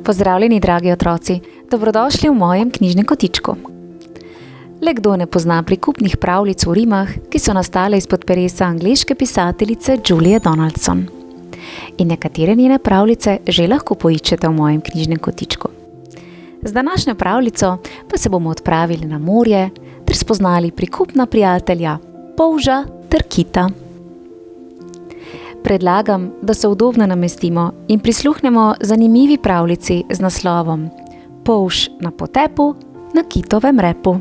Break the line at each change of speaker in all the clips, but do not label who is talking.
Pozdravljeni, dragi otroci, dobrodošli v mojem knjižnem kotičku. Le kdo ne pozna prikupnih pravljic v rimah, ki so nastale izpod peresa angleške pisateljice Julie Donaldson. In nekatere njene pravljice že lahko poiščete v mojem knjižnem kotičku. Z današnjo pravljico pa se bomo odpravili na morje ter spoznali prikupna prijatelja polža ter kita. Predlagam, da se udobno namestimo in prisluhnemo zanimivi pravljici z naslovom Polž na potepu na kitovem repu.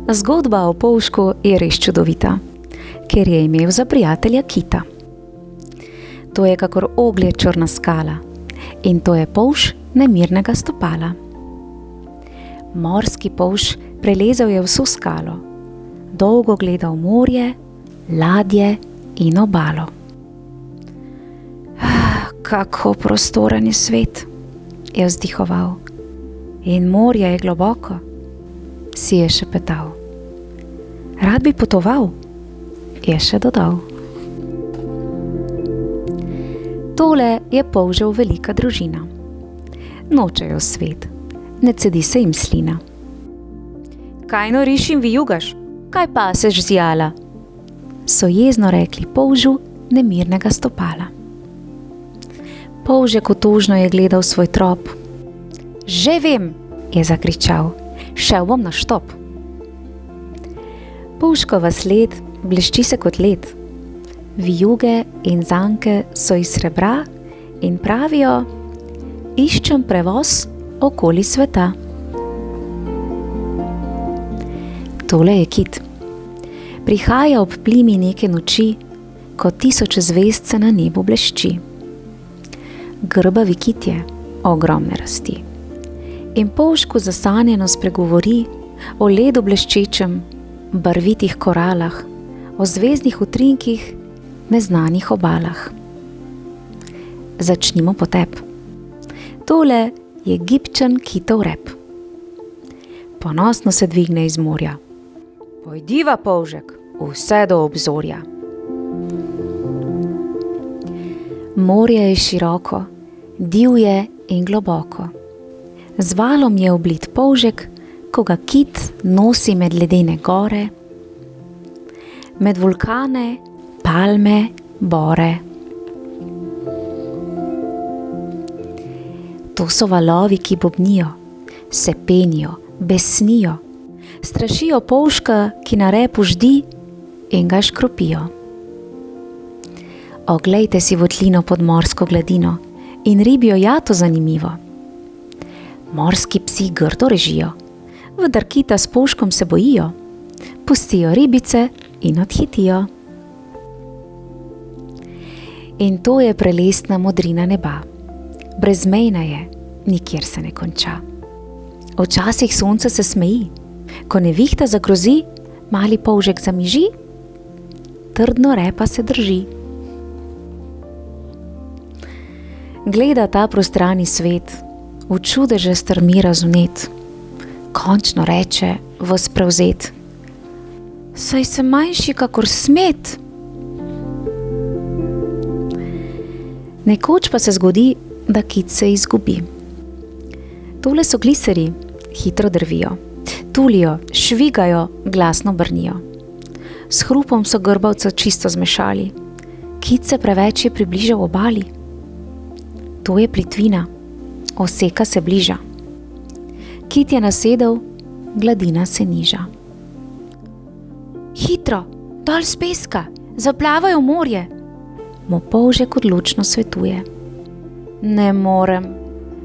Zgodba o polžku je res čudovita, ker je imel za prijatelja kita. To je kakor oglje črna skala in to je polž nemirnega stopala. Morski polž prelezel je vso skalo, dolgo gledal morje, ladje in obalo. Kako prostoren je svet, je vzdihoval. In morje je globoko, si je šepetal. Rad bi potoval, je še dodal. Tole je polžev velika družina. Nočejo svet, ne cedi se jim slina. Kaj noriš in vijugaš, kaj paseš zjala? So jezno rekli polžu nemirnega stopala. Polžek otožno je gledal svoj trop. Že vem, je zakričal, šel bom na štop. Polžkova sled blešči se kot led. Vijuge in zanke so iz srebra in pravijo, iščem prevoz okoli sveta. Tole je kit. Prihaja ob plimi neke noči, ko tisoče zvezd se na nebu blešči. Grbavi kit je, ogromne rasti. In polžku zasanjeno spregovori o ledu bleščečem, barvitih koralah, o zvezdnih utrinkih, neznanih obalah. Začnimo potep. Tole je gibčen kitov rep. Ponosno se dvigne iz morja. Pojdiva, polžek, vse do obzorja. Morje je široko, divje in globoko. Z valom je oblit polžek, ko ga kit nosi med ledene gore, med vulkane, palme, bore. To so valovi, ki bobnijo, se penijo, besnijo, strašijo polžka, ki na repu ždi in ga škropijo. Oglejte si votlino pod morsko gladino in ribjo jato zanimivo. Morski psi grdo režijo, vendar kita s polžkom se bojijo, pustijo ribice in odhitijo. In to je prelestna modrina neba. Brezmejna je, nikjer se ne konča. Včasih sonce se smeji, ko nevihta zagrozi, mali polžek zamiži, trdno repa se drži. Gleda ta prostrani svet, v čudeže strmi razumet. Končno reče, ves prevzet: saj sem manjši kakor smet. Nekoč pa se zgodi, da kit se izgubi. Tole so gliseri, hitro drvijo, tulijo, švigajo, glasno brnijo. S hrupom so grbavca čisto zmešali. Kit se preveč je približal obali. To je plitvina, oseka se bliža. Kit je nasedel, gladina se niža. Hitro, dol s peska, zaplavajo morje, mu polžek odločno svetuje. Ne morem,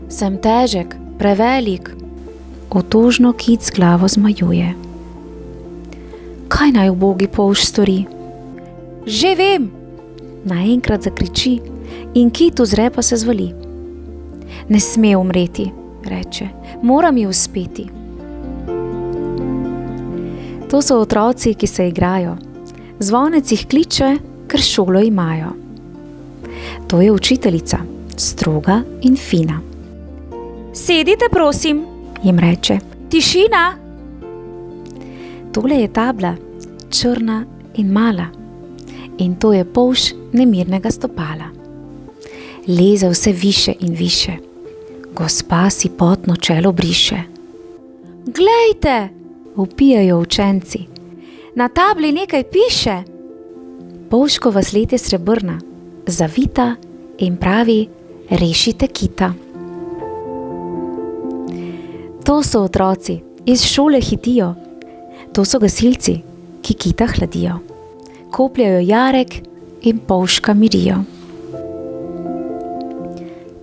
sem težek, prevelik, otožno kit z glavo zmajuje. Kaj naj ubogi polž stori? Že vem, naenkrat zakriči in kit uzre pa se zvali. Ne sme umreti, reče, mora mi uspeti. To so otroci, ki se igrajo. Zvonec jih kliče, ker šolo imajo. To je učiteljica, stroga in fina. Sedite, prosim, jim reče. Tišina! Tole je tabla, črna in mala. In to je polž nemirnega stopala. Leze vse više in više. Gospa si potno čelo briše. Glejte, vpijajo učenci. Na tabli nekaj piše. Polžkova sled je srebrna, zavita in pravi, rešite kita. To so otroci, iz šole hitijo. To so gasilci, ki kita hladijo. Kopljajo jarek in polžka mirijo.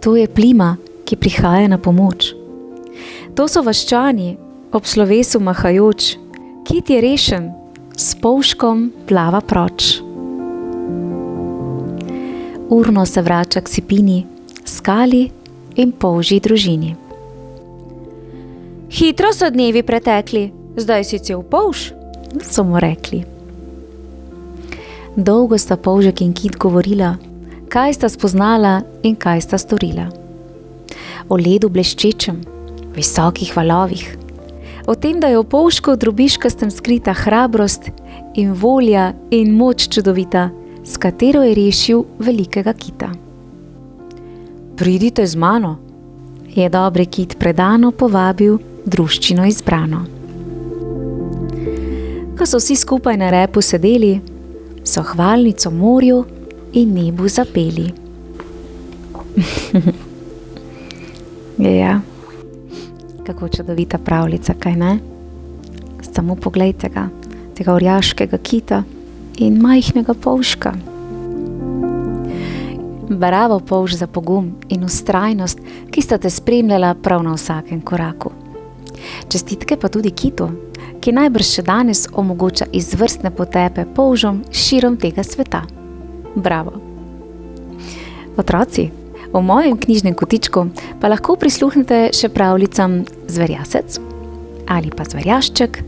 To je plima, ki prihaja na pomoč. To so vaščani, ob slovesu mahajoč. Kit je rešen, s polžkom plava proč. Urno se vrača k sipini, skali in polžji družini. Hitro so dnevi pretekli, zdaj si cel polž, so mu rekli. Dolgo sta polžek in kit govorila, kaj sta spoznala in kaj sta storila. O ledu bleščečem, visokih valovih, o tem, da je v polžku drobiškastem skrita hrabrost in volja in moč čudovita, s katero je rešil velikega kita. Pridite z mano, je dobri kit predano povabil druščino izbrano. Ko so vsi skupaj na repu sedeli, so hvalnico morju in nebu zapeli. Ja, kako čudovita pravljica, kaj ne? Samo poglejte ga, tega orjaškega kita in majhnega polžka. Bravo, polž, za pogum in vztrajnost, ki sta te spremljala prav na vsakem koraku. Čestitke pa tudi kitu, ki najbrž še danes omogoča izvrstne potepe polžom širom tega sveta. Bravo! Otroci, v mojem knjižnem kotičku pa lahko prisluhnete še pravljicam Zverjasec ali pa Zverjašček,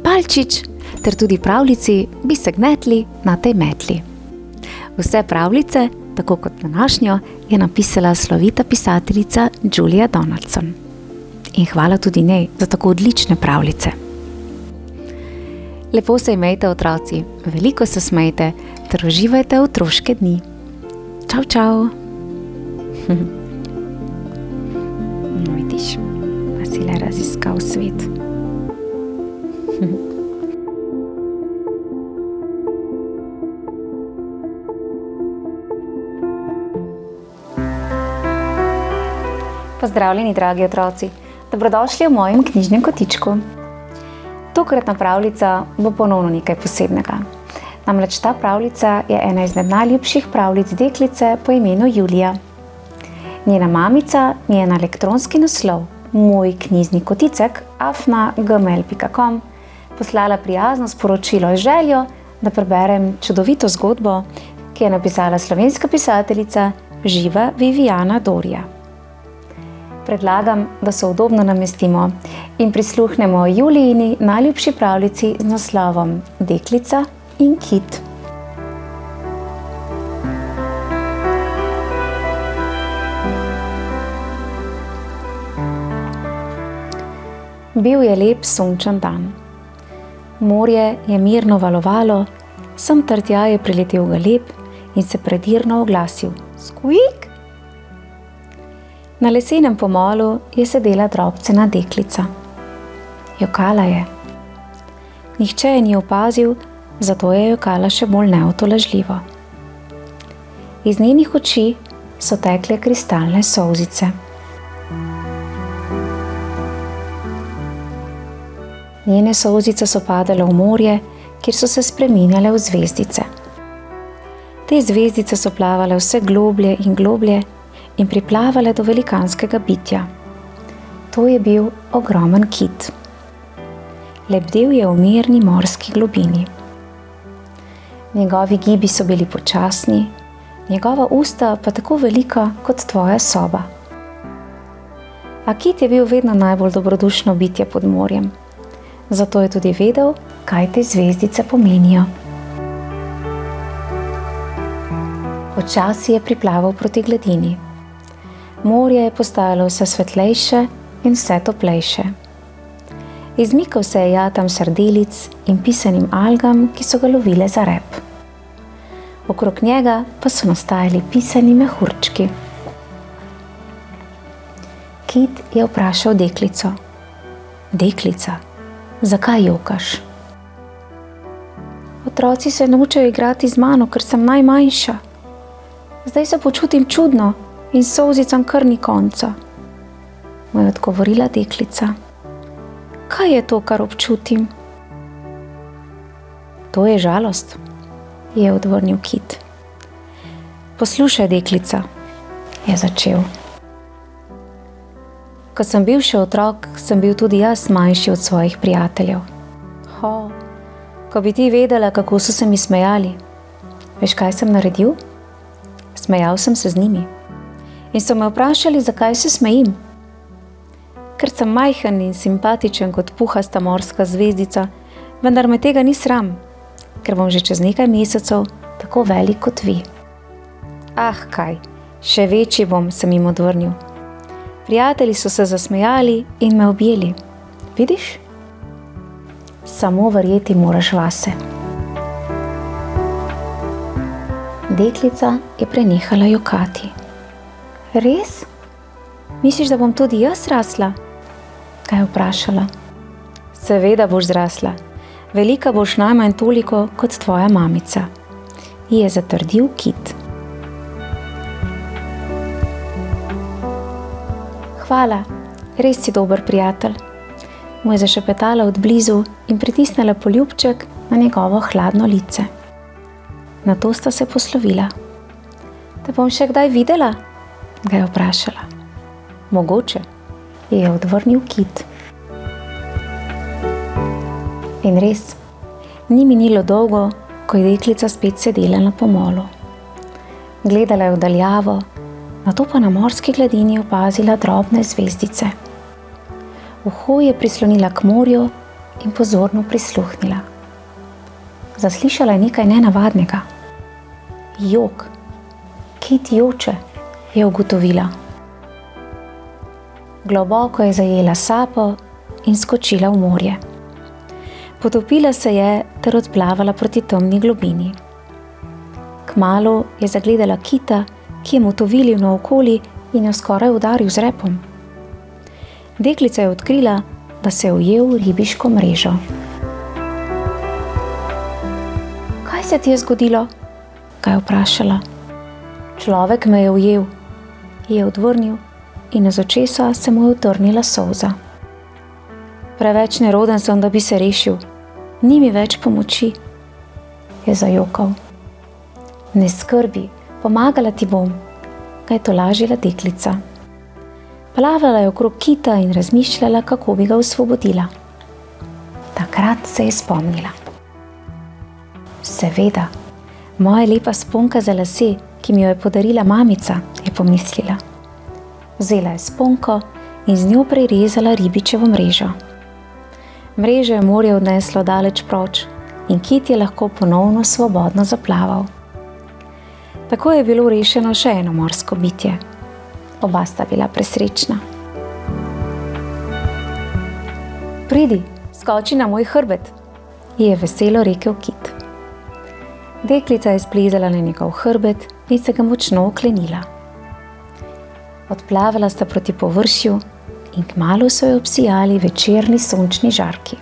Palčič ter tudi pravljici Bi se gnetli na tej metli. Vse pravljice, tako kot današnjo, je napisala slovita pisateljica Julia Donaldson. In hvala tudi njej za tako odlične pravljice. Lepo se imejte, otroci, veliko se smejte ter uživajte otroške dni. Čau, čau! Vidiš, pa si le raziskal svet. Pozdravljeni, dragi otroci! Dobrodošli v mojem knjižnem kotičku. Tokratna pravljica bo ponovno nekaj posebnega. Namreč ta pravljica je ena izmed najljubših pravljic deklice po imenu Julija. Njena mamica mi je na elektronski naslov moj knjižni koticek @gmail.com poslala prijazno sporočilo z željo, da preberem čudovito zgodbo, ki je napisala slovenska pisateljica Živa Viviana Dorja. Predlagam, da se udobno namestimo in prisluhnemo Julijini najljubši pravljici z naslovom Deklica in kit. Bil je lep sončen dan. Morje je mirno valovalo, sem ter tja je priletel galeb in se predirno oglasil. Skvik! Na lesenem pomolu je sedela drobcena deklica. Jokala je. Nihče je ni opazil, zato je jokala še bolj neutolažljivo. Iz njenih oči so tekle kristalne solzice. Njene solzice so padale v morje, kjer so se spreminjale v zvezdice. Te zvezdice so plavale vse globlje in globlje in priplavale do velikanskega bitja. To je bil ogromen kit. Lebdel je v mirni morski globini. Njegovi gibi so bili počasni, njegova usta pa tako velika kot tvoja soba. A kit je bil vedno najbolj dobrodušno bitje pod morjem, zato je tudi vedel, kaj te zvezdice pomenijo. Počasi je priplaval proti gladini. Morje je postajalo vse svetlejše in vse toplejše. Izmikal se je jatam sardelic in pisanim algam, ki so ga lovile za rep. Okrog njega pa so nastajali pisani mehurčki. Kit je vprašal deklico: Deklica, zakaj jokaš? Otroci se nočejo igrati z mano, ker sem najmanjša. Zdaj se počutim čudno in solzicam kar ni konca. Mu je odgovorila deklica. Kaj je to, kar občutim? To je žalost, je odvrnil kit. Poslušaj, deklica, je začel. Ko sem bil še otrok, sem bil tudi jaz manjši od svojih prijateljev. Ko bi ti vedela, kako so se mi smejali. Veš, kaj sem naredil? Smejal sem se z njimi. In so me vprašali, zakaj se smejim. Ker sem majhen in simpatičen kot puhasta morska zvezdica, vendar me tega ni sram, ker bom že čez nekaj mesecev tako velik kot vi. Ah, kaj, še večji bom, sem jim odvrnil. Prijatelji so se zasmejali in me objeli. Vidiš? Samo verjeti moraš vase. Deklica je prenehala jokati. Res? Misliš, da bom tudi jaz rasla? Ga je vprašala. Seveda boš zrasla. Velika boš najmanj toliko kot tvoja mamica, ji je zatrdil kit. Hvala, res si dober prijatelj, mu je zašepetala od blizu in pritisnila poljubček na njegovo hladno lice. Nato sta se poslovila. Te bom še kdaj videla? Ga je vprašala. Mogoče, je odvrnil kit. In res, ni minilo dolgo, ko je deklica spet sedela na pomolu. Gledala je v daljavo, nato pa na morski gladini opazila drobne zvezdice. Uho je prislonila k morju in pozorno prisluhnila. Zaslišala je nekaj nenavadnega. Jok. Kit joče, je ugotovila. Globoko je zajela sapo in skočila v morje. Potopila se je ter odplavala proti temni globini. Kmalu je zagledala kita, ki je mu tovilil naokoli in jo skoraj udaril z repom. Deklica je odkrila, da se je ujel v ribiško mrežo. Kaj se ti je zgodilo? Ga je vprašala. Človek me je ujel, je odvrnil in iz očesa se mu je utrnila solza. Preveč neroden sem, da bi se rešil. Ni mi več pomoči, je zajokal. Ne skrbi, pomagala ti bom, ga je tolažila deklica. Plavala je okrog kita in razmišljala, kako bi ga osvobodila. Takrat se je spomnila. Seveda, moja lepa sponka za lase, ki mi jo je podarila mamica, je pomislila. Vzela je sponko in z njo prerezala ribičevo mrežo. Mrežo je morje odneslo daleč proč in kit je lahko ponovno svobodno zaplaval. Tako je bilo rešeno še eno morsko bitje. Oba sta bila presrečna. Pridi, skoči na moj hrbet, ji je veselo rekel kit. Deklica je splezala na njegov hrbet in se ga močno oklenila. Odplavala sta proti površju in kmalu so jo obsijali večerni sončni žarki.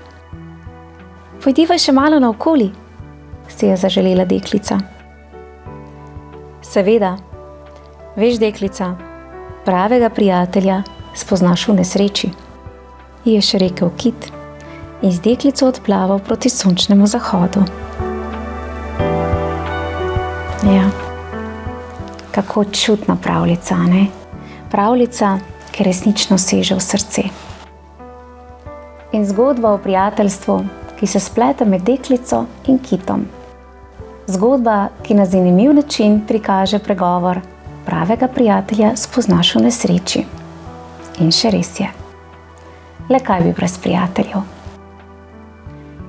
Pojdiva še malo naokoli, si je zaželela deklica. Seveda, veš, deklica, pravega prijatelja spoznaš v nesreči, ji je še rekel kit in z deklico odplaval proti sončnemu zahodu. Ja, kako čudna pravljica, ne? Pravljica, ki resnično seže v srce. In zgodba o prijateljstvu, ki se spleta med deklico in kitom. Zgodba, ki na zanimiv način prikaže pregovor: pravega prijatelja spoznaš v nesreči. In še res je. Le kaj bi brez prijateljev?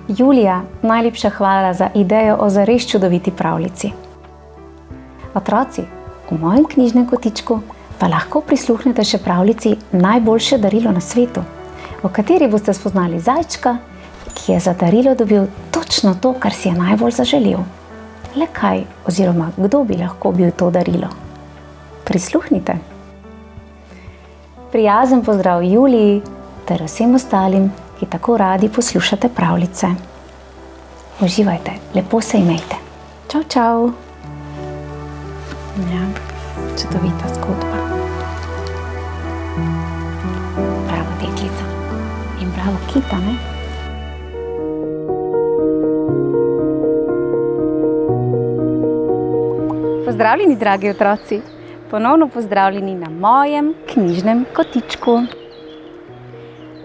Julija, najlepša hvala za idejo o zares čudoviti pravljici. Otroci, v mojem knjižnem kotičku pa lahko prisluhnete še pravljici Najboljše darilo na svetu, v kateri boste spoznali zajčka, ki je za darilo dobil točno to, kar si je najbolj zaželel. Le kaj oziroma kdo bi lahko bil to darilo? Prisluhnite. Prijazen pozdrav Juliji ter vsem ostalim, ki tako radi poslušate pravljice. Uživajte, lepo se imejte. Čau, čau. Ja, čudovita zgodba. Bravo deklica. In bravo kita, ne? Pozdravljeni, dragi otroci. Ponovno pozdravljeni na mojem knjižnem kotičku.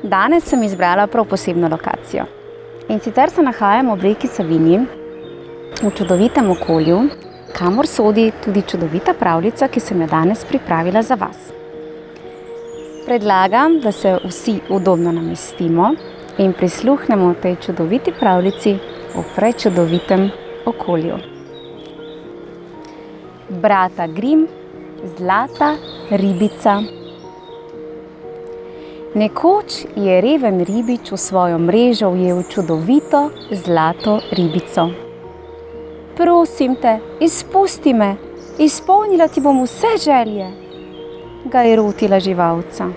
Danes sem izbrala prav posebno lokacijo. In sicer se nahajam ob reki Savinji, v čudovitem okolju, kamor sodi tudi čudovita pravljica, ki sem jo danes pripravila za vas. Predlagam, da se vsi udobno namestimo in prisluhnemo tej čudoviti pravljici v prečudovitem okolju. Brata Grimm, Zlata ribica. Nekoč je reven ribič v svojo mrežo ujel čudovito zlato ribico. Prosim te, izpusti me, izpolnila ti bom vse želje, ga je rotila živalca.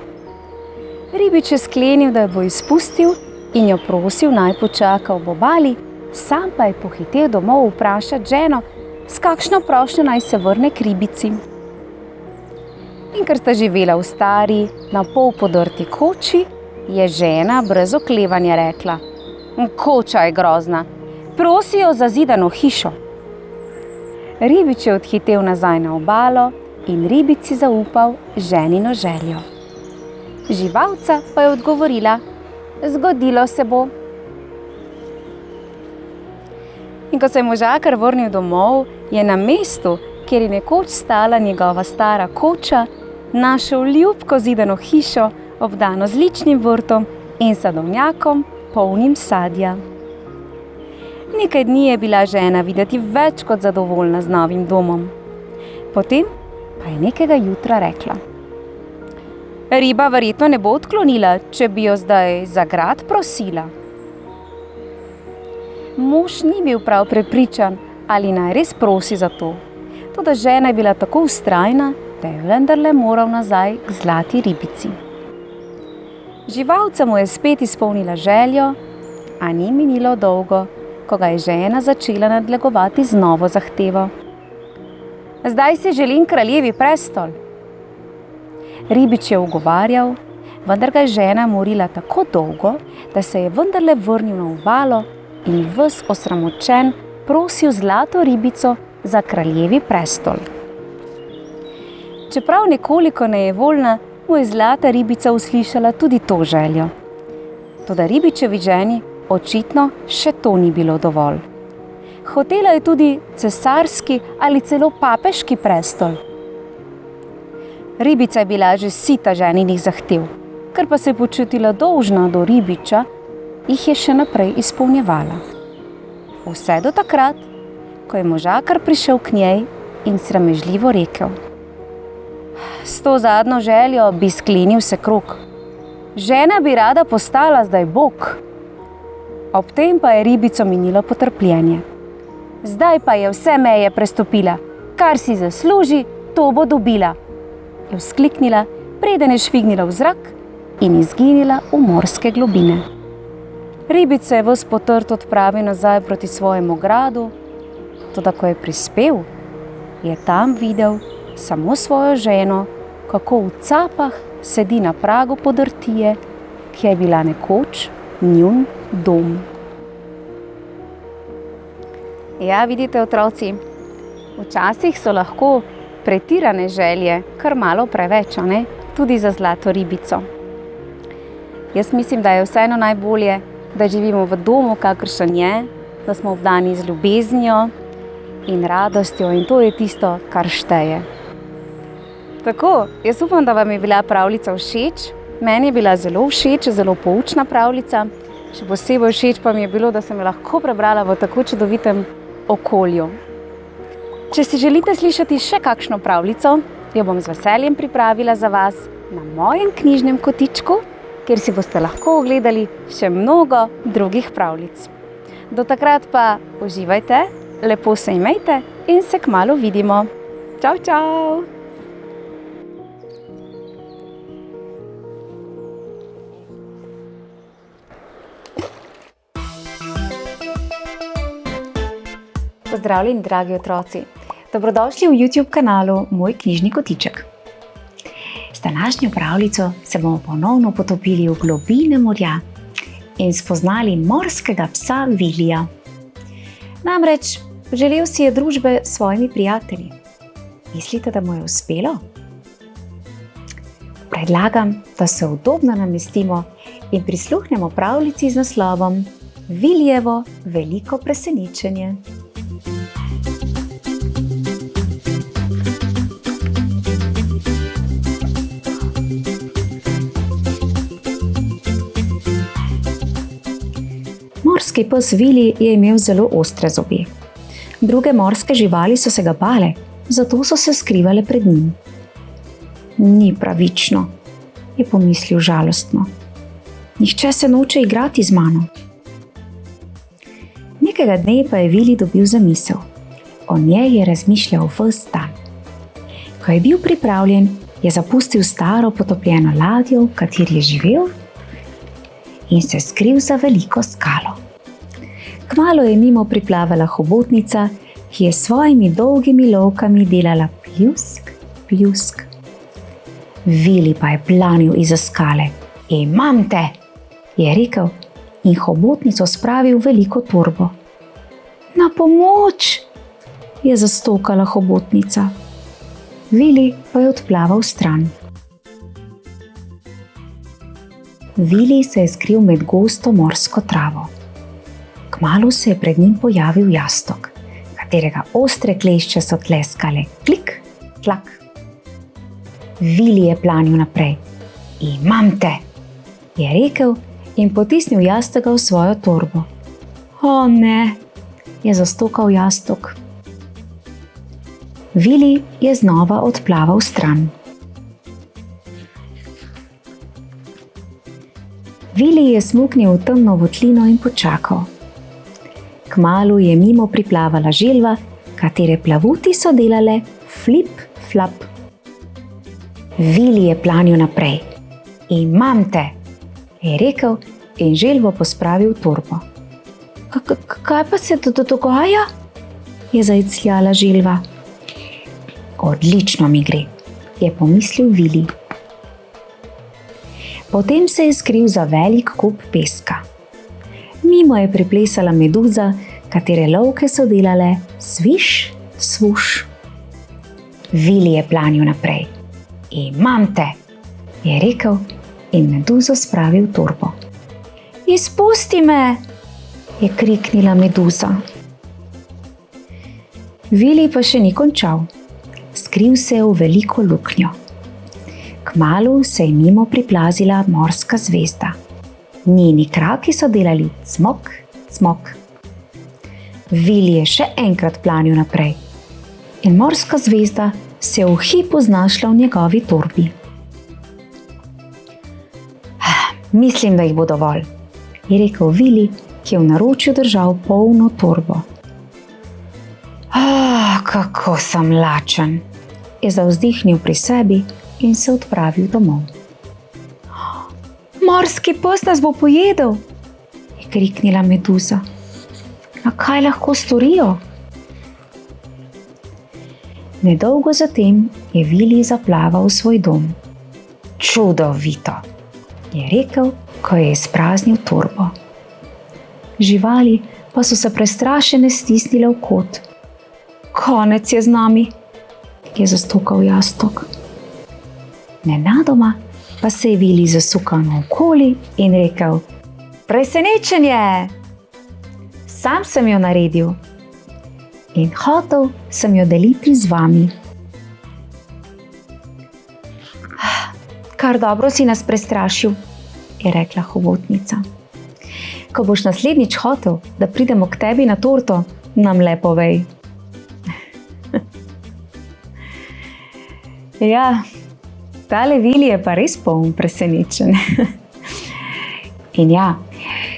Ribič je sklenil, da jo bo izpustil in jo prosil, naj počaka ob obali, sam pa je pohitel domov vprašati ženo, s kakšno prošnjo naj se vrne k ribici. In ker sta živela v stari, na pol podrti koči, je žena brez oklevanja rekla: koča je grozna, prosi jo za zidano hišo. Ribič je odhitel nazaj na obalo in ribici zaupal ženino željo. Živalca pa je odgovorila: zgodilo se bo. In ko se je možakar vrnil domov, je na mestu, kjer je nekoč stala njegova stara koča, našel ljubko zidano hišo, obdano z ličnim vrtom in sadovnjakom, polnim sadja. Nekaj dni je bila žena videti več kot zadovoljna z novim domom. Potem pa je nekega jutra rekla: riba verjetno ne bo odklonila, če bi jo zdaj za grad prosila. Mož ni bil prav prepričan, ali naj res prosi za to. Toda žena je bila tako vztrajna, da je vendarle moral nazaj k zlati ribici. Živalca mu je spet izpolnila željo, a ni minilo dolgo, ko ga je žena začela nadlegovati z novo zahtevo. Zdaj si želim kraljevi prestol. Ribič je ugovarjal, vendar ga je žena morila tako dolgo, da se je vendarle vrnil na obalo in ves osramočen prosil zlato ribico za kraljevi prestol. Čeprav nekoliko nejevoljna, mu je zlata ribica uslišala tudi to željo. Toda ribičevi ženi očitno še to ni bilo dovolj. Hotela je tudi cesarski ali celo papeški prestol. Ribica je bila že sita ženinih zahtev, ker pa se je počutila dolžna do ribiča, jih je še naprej izpolnjevala. Vse do takrat, ko je možakar prišel k njej in sramežljivo rekel: s to zadnjo željo bi sklenil se krog. Žena bi rada postala zdaj bog. Ob tem pa je ribico minilo potrpljenje. Zdaj pa je vse meje prestopila, kar si zasluži, to bo dobila, je vzkliknila, preden je švignila v zrak in izginila v morske globine. Ribic se je ves potrt odpravil nazaj proti svojemu gradu, toda ko je prispel, je tam videl samo svojo ženo, kako v capah sedi na pragu podrtije, ki je bila nekoč njun dom. Ja, vidite, otroci, včasih so lahko pretirane želje kar malo preveč, ne? Tudi za zlato ribico. Jaz mislim, da je vseeno najbolje, da živimo v domu, kakršen je, da smo obdani z ljubeznijo
in radostjo in to je tisto, kar šteje. Tako, jaz upam, da vam je bila pravljica všeč. Meni je bila zelo všeč, zelo poučna pravljica. Še posebej všeč pa mi je bilo, da sem jo lahko prebrala v tako čudovitem okolju. Če si želite slišati še kakšno pravljico, jo bom z veseljem pripravila za vas na mojem knjižnem kotičku, kjer si boste lahko ogledali še mnogo drugih pravljic. Do takrat pa uživajte, lepo se imejte in se kmalu vidimo. Čau, čau! Pozdravljeni, dragi otroci! Dobrodošli v YouTube kanalu Moj knjižni kotiček. S današnjo pravljico se bomo ponovno potopili v globine morja in spoznali morskega psa Vilija. Namreč, želel si je družbe s svojimi prijatelji. Mislite, da mu je uspelo? Predlagam, da se udobno namestimo in prisluhnemo pravljici z naslovom Vilijevo veliko presenečenje. Morski pes Vili je imel zelo ostre zobe. Druge morske živali so se ga bale, zato so se skrivale pred njim. Ni pravično, je pomislil žalostno. Nihče se noče igrati z mano. Nekega dne pa je Vili dobil zamisel. O njej je razmišljal ves dan. Ko je bil pripravljen, je zapustil staro potopljeno ladjo, v kateri je živel, in se skril za veliko skalo. Kmalu je mimo priplavala hobotnica, ki je s svojimi dolgimi lovkami delala pljusk, pljusk. Vili pa je planil izza skale. Imam te, je rekel in hobotnico spravil v veliko torbo. Na pomoč, je zastokala hobotnica. Vili pa je odplaval stran. Vili se je skril med gosto morsko travo. Kmalu se je pred njim pojavil jastok, katerega ostre klešče so tleskale klik, tlak. Vili je planil naprej. Imam te, je rekel in potisnil jastoka v svojo torbo. O ne, je zastokal jastok. Vili je znova odplaval stran. Vili je smuknil v temno votlino in počakal. Kmalu je mimo priplavala želva, katere plavuti so delale flip, flap. Vili je planil naprej. Imam te, je rekel in želvo pospravil v torbo. Kaj pa se dogaja? Je zajcljala želva. Odlično mi gre, je pomislil Vili. Potem se je skril za velik kup peska. Mimo je priplesala meduza, katere lovke so delale sviš, svuš. Vili je planil naprej. Imam te, je rekel in meduzo spravil v torbo. Izpusti me, je kriknila meduza. Vili pa še ni končal. Skril se je v veliko luknjo. Kmalu se je mimo priplazila morska zvezda. Njeni kraki so delali cmok, cmok. Vili je še enkrat planil naprej in morska zvezda se je v hipu znašla v njegovi torbi. Mislim, da jih bo dovolj, je rekel Vili, ki je v naročju držal polno torbo. Kako sem lačen, je zavzdihnil pri sebi in se odpravil domov. Morski pes nas bo pojedel, je kriknila meduza. A kaj lahko storijo? Nedolgo zatem je Vili zaplaval v svoj dom. Čudovito, je rekel, ko je izpraznil torbo. Živali pa so se prestrašene stisnile v kot. Konec je z nami, je zastokal jastok. Nenadoma pa se je Vili zasukal naokoli in rekel: Presenečenje! Sam sem jo naredil. in hotel sem jo deliti z vami. Kar dobro si nas prestrašil, je rekla hobotnica. Ko boš naslednjič hotel, da pridemo k tebi na torto, nam le povej. Ja, tale Vili je pa res poln presenečen. In ja,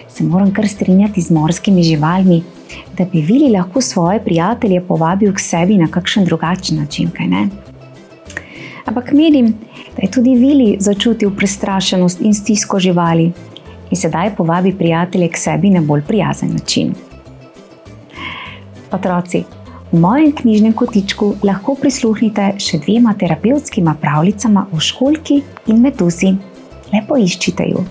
se moram kar strinjati z morskimi živalmi, da bi Vili lahko svoje prijatelje povabil k sebi na kakšen drugačen način, kaj ne? Ampak menim, da je tudi Vili začutil prestrašenost in stisko živali in sedaj povabi prijatelje k sebi na bolj prijazen način. Otroci, v mojem knjižnem kotičku lahko prisluhnite še 2 terapevtskima pravljicama o školjki in meduzi. Lepo iščite ju.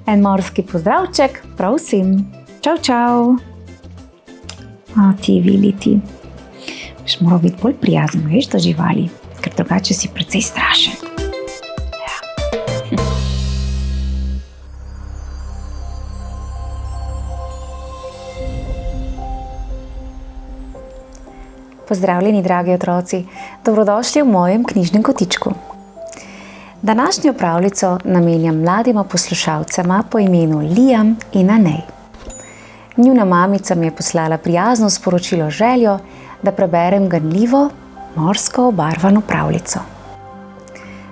En morski pozdravček prav vsem. Čau, čau. Ti, Vili, ti. Biš moral biti bolj prijazen, veš, do živali, ker drugače si precej strašen. Pozdravljeni, dragi otroci, dobrodošli v mojem knjižnem kotičku. Današnjo pravljico namenjam mladima poslušalcema po imenu Liam in Anej. Njuna mamica mi je poslala prijazno sporočilo željo, da preberem ganljivo, morsko obarvano pravljico.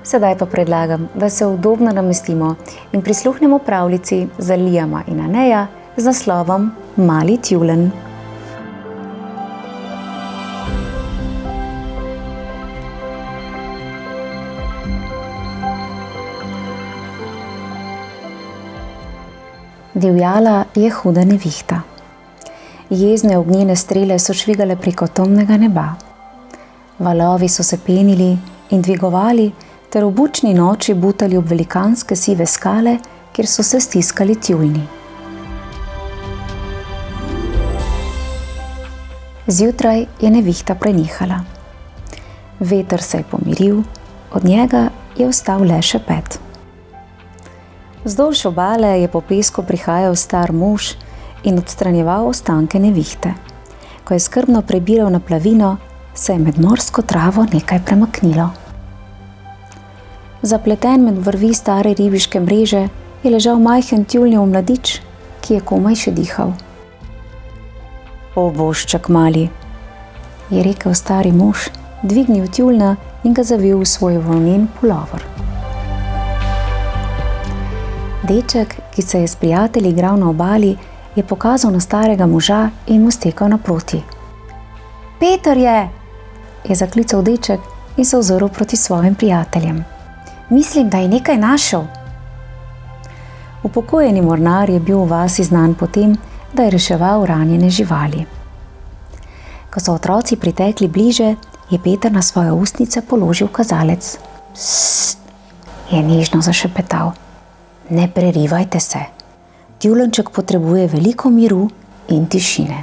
Sedaj pa predlagam, da se udobno namestimo in prisluhnemo pravljici za Liama in Aneja z naslovom Mali tjulenj. Divjala je huda nevihta. Jezne ognjene strele so švigale preko temnega neba. Valovi so se penili in dvigovali ter v bučni noči butali ob velikanske sive skale, kjer so se stiskali tjuljni. Zjutraj je nevihta prenehala. Veter se je pomiril, od njega je ostal le šepet. Vzdolž obale je po pesku prihajal star mož in odstranjeval ostanke nevihte. Ko je skrbno prebiral naplavino, se je med morsko travo nekaj premaknilo. Zapleten med vrvi stare ribiške mreže je ležal majhen tjuljnjev mladič, ki je komaj še dihal. O, božček mali, je rekel stari mož, dvignil tjuljna in ga zavil v svoj volnen pulover. Deček, ki se je s prijatelji igral na obali, je pokazal na starega moža in mu stekal naproti. Peter je zaklical deček in se ozrl proti svojim prijateljem. Mislim, da je nekaj našel. Upokojeni mornar je bil v vasi znan po tem, da je reševal ranjene živali. Ko so otroci pritekli bliže, je Peter na svoje ustnice položil kazalec. Sst, je nežno zašepetal. Ne prerivajte se. Tjulenček potrebuje veliko miru in tišine.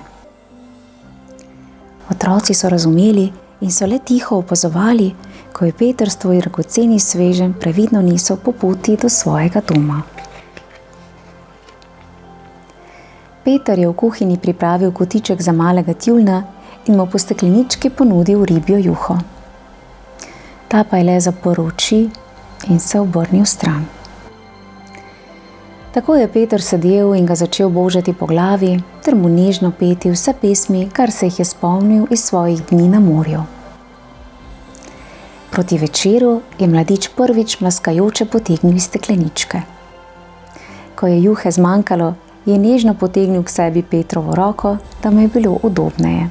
Otroci so razumeli in so le tiho opazovali, ko je Peter s svoj dragoceni sveženj previdno nisel po poti do svojega doma. Peter je v kuhinji pripravil kotiček za malega tjuljna in mu po steklenički ponudil ribjo juho. Ta pa je le zaprl oči in se obrnil stran. Tako je Peter sedel in ga začel božati po glavi ter mu nežno peti vse pesmi, kar se jih je spomnil iz svojih dni na morju. Proti večeru je mladič prvič mlaskajoče potegnil iz stekleničke. Ko je juhe zmanjkalo, je nežno potegnil k sebi Petrovo roko, da mu je bilo udobneje.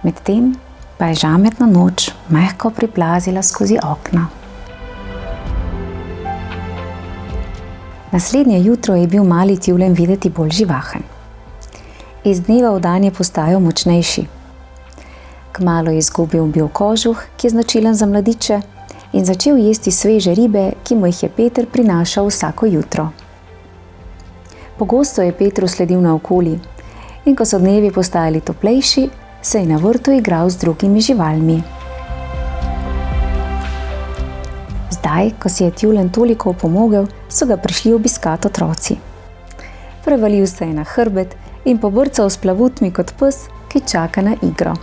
Medtem pa je žametna noč mehko priplazila skozi okna. Naslednje jutro je bil mali tjulenj videti bolj živahen. Iz dneva v dan je postajal močnejši. Kmalu je izgubil bil kožuh, ki je značilen za mladiče, in začel jesti sveže ribe, ki mu jih je Peter prinašal vsako jutro. Pogosto je Petru sledil naokoli in ko so dnevi postajali toplejši, se je na vrtu igral z drugimi živalmi. Zdaj, ko si je tjulenj toliko opomogel, so ga prišli obiskat otroci. Prevalil se je na hrbet
in pobrcal s plavutmi kot pes, ki čaka na igro.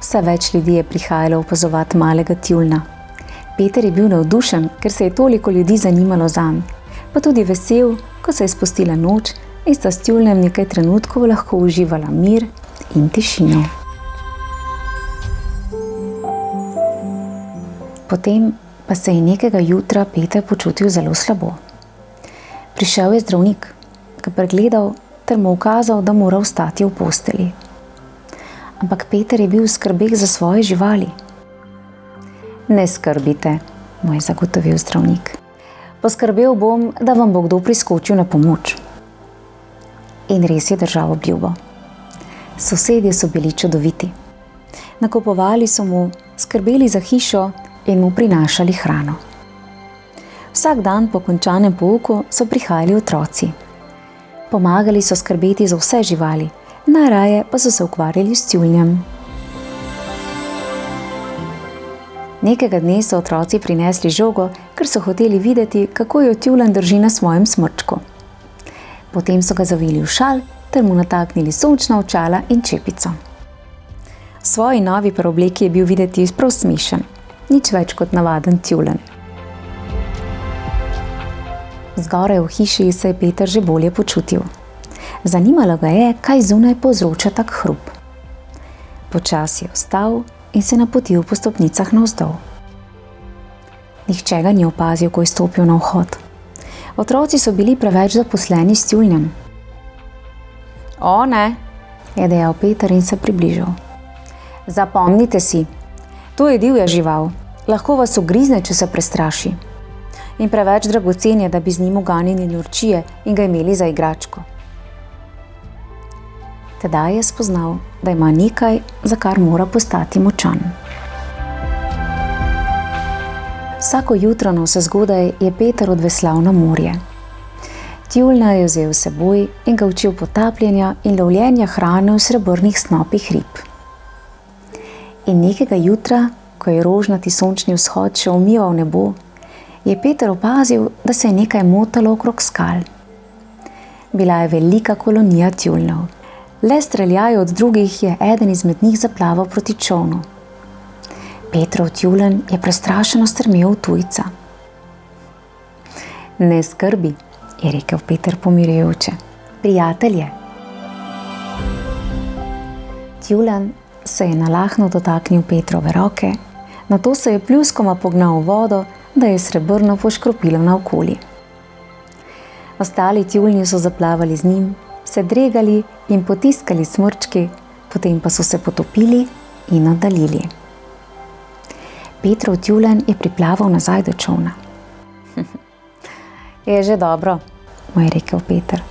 Vse več ljudi je prihajalo opazovati malega tjulnja. Peter je bil navdušen, ker se je toliko ljudi zanimalo zanj, pa tudi vesel, ko se je spustila noč in sta s tjulnjem nekaj trenutkov lahko uživala mir in tišino. Potem pa se je nekega jutra Peter počutil zelo slabo. Prišel je zdravnik, ga pregledal ter mu ukazal, da mora ostati v posteli. Ampak Peter je bil v skrbeh za svoje živali. Ne skrbite, mu je zagotovil zdravnik. Poskrbel bom, da vam bo kdo priskočil na pomoč. In res je držal obljubo. Sosedje so bili čudoviti. Nakupovali so mu, skrbeli za hišo in mu prinašali hrano. Vsak dan po končanem pouku so prihajali otroci. Pomagali so skrbeti za vse živali, najraje pa so se ukvarjali s tjulnjem. Nekega dne so otroci prinesli žogo, ker so hoteli videti, kako jo tjulenj drži na svojem smrčku. Potem so ga zavili v šal ter mu nataknili sončna očala in čepico. V svoji novi preobleki je bil videti prav smešen, nič več kot navaden tjulenj. Zgoraj v hiši se je Peter že bolje počutil. Zanimalo ga je, kaj zunaj povzroča tak hrup. Počasi je vstal in se napotil po stopnicah navzdol. Nihče ga ni opazil, ko je stopil na vhod. Otroci so bili preveč zaposleni s tjulnjem. O ne, je dejal Peter in se približal. Zapomnite si, to je divja žival, lahko vas ugrizne, če se prestraši. In preveč dragocen je, da bi z njim uganili norčije in ga imeli za igračko. Tedaj je spoznal, da ima nekaj, za kar mora postati močan. Vsako jutro navsezgodaj je Peter odveslal na morje. Tjulnja je vzel s seboj in ga učil potapljenja in lovljenja hrane v srebrnih snopih rib. In nekega jutra, ko je rožnati sončni vzhod še umival nebo, je Peter opazil, da se je nekaj motalo okrog skal. Bila je velika kolonija tjulnjev. Le streljajo od drugih je eden izmed njih zaplaval proti čolnu. Petrov tjulenj je prestrašeno strmel v tujca. Ne skrbi, je rekel Peter pomirjujoče. Prijatelj je. Tjulenj se je nalahno dotaknil Petrove roke, nato se je pljuskoma pognal v vodo, da je srebrno poškropilo naokoli. Ostali tjulnji so zaplavali z njim, se dregali in potiskali smrčki, potem pa so se potopili in oddaljili. Petrov tjulenj je priplaval nazaj do čolna. Je že dobro, mu je rekel Peter.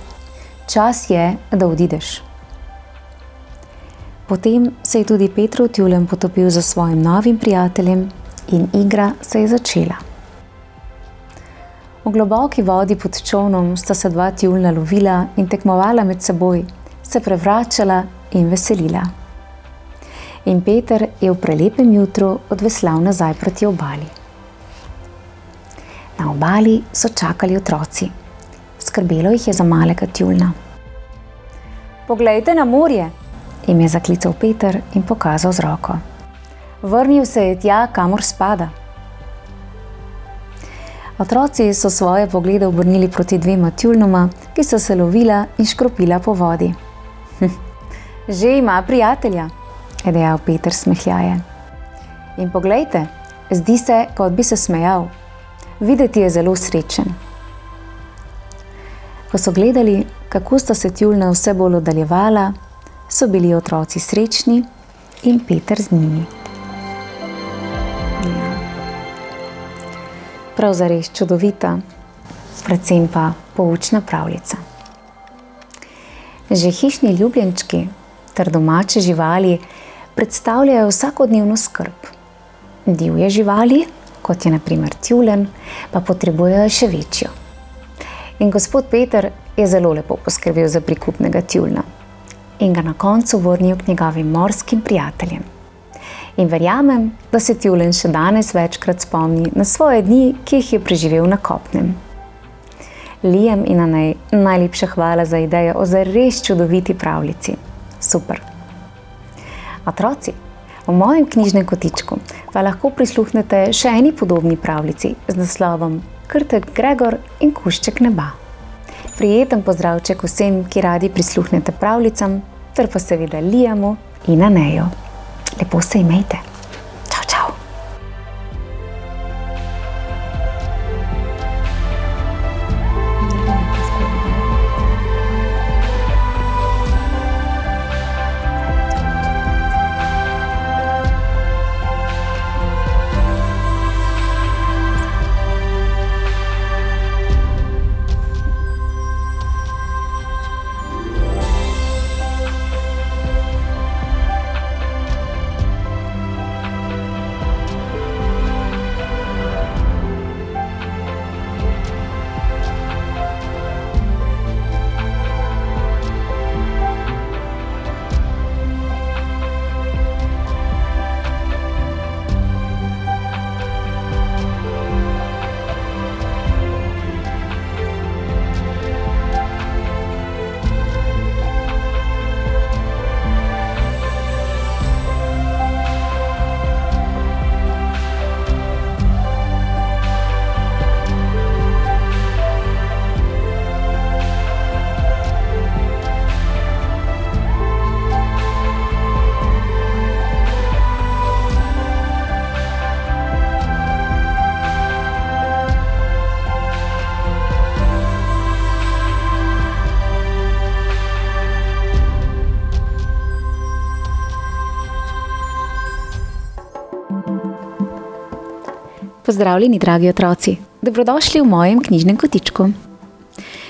Čas je, da odideš. Potem se je tudi Petrov tjulenj potopil za svojim novim prijateljem in igra se je začela. V globoki vodi pod čolnom sta se dva tjulnja lovila in tekmovala med seboj, se prevračala in veselila. In Peter je v prelepem jutru odveslal nazaj proti obali. Na obali so čakali otroci. Skrbelo jih je za malega tjulnja. Poglejte na morje, jim je zaklical Peter in pokazal z roko. Vrnil se je tja, kamor spada. Otroci so svoje poglede obrnili proti dvema tjulnjoma, ki so se lovila in škropila po vodi. Že ima prijatelja, je dejal Peter smehljajen. In poglejte, zdi se, kot bi se smejal. Videti je zelo srečen. Ko so gledali, kako sta se tjulnja vse bolj oddaljevala, so bili otroci srečni in Peter z njimi. Prav zares čudovita, predvsem pa poučna pravljica. Že hišni ljubljenčki ter domače živali predstavljajo vsakodnevno skrb. Divje živali, kot je na primer tjulenj, pa potrebujejo še večjo. In gospod Peter je zelo lepo poskrbel za prikupnega tjuljna in ga na koncu vrnil k njegovim morskim prijateljem. In verjamem, da se tjulenj še danes večkrat spomni na svoje dni, ki jih je preživel na kopnem. Liam in Anej, najlepša hvala za idejo o zares čudoviti pravljici. Super. Otroci, v mojem knjižnem kotičku pa lahko prisluhnete še eni podobni pravljici z naslovom Krtek Gregor in Kušček neba. Prijeten pozdravček vsem, ki radi prisluhnete pravljicam, ter pa seveda Liamu in Aneju. Lepo se imejte. Čau, čau. Pozdravljeni, dragi otroci. Dobrodošli v mojem knjižnem kotičku.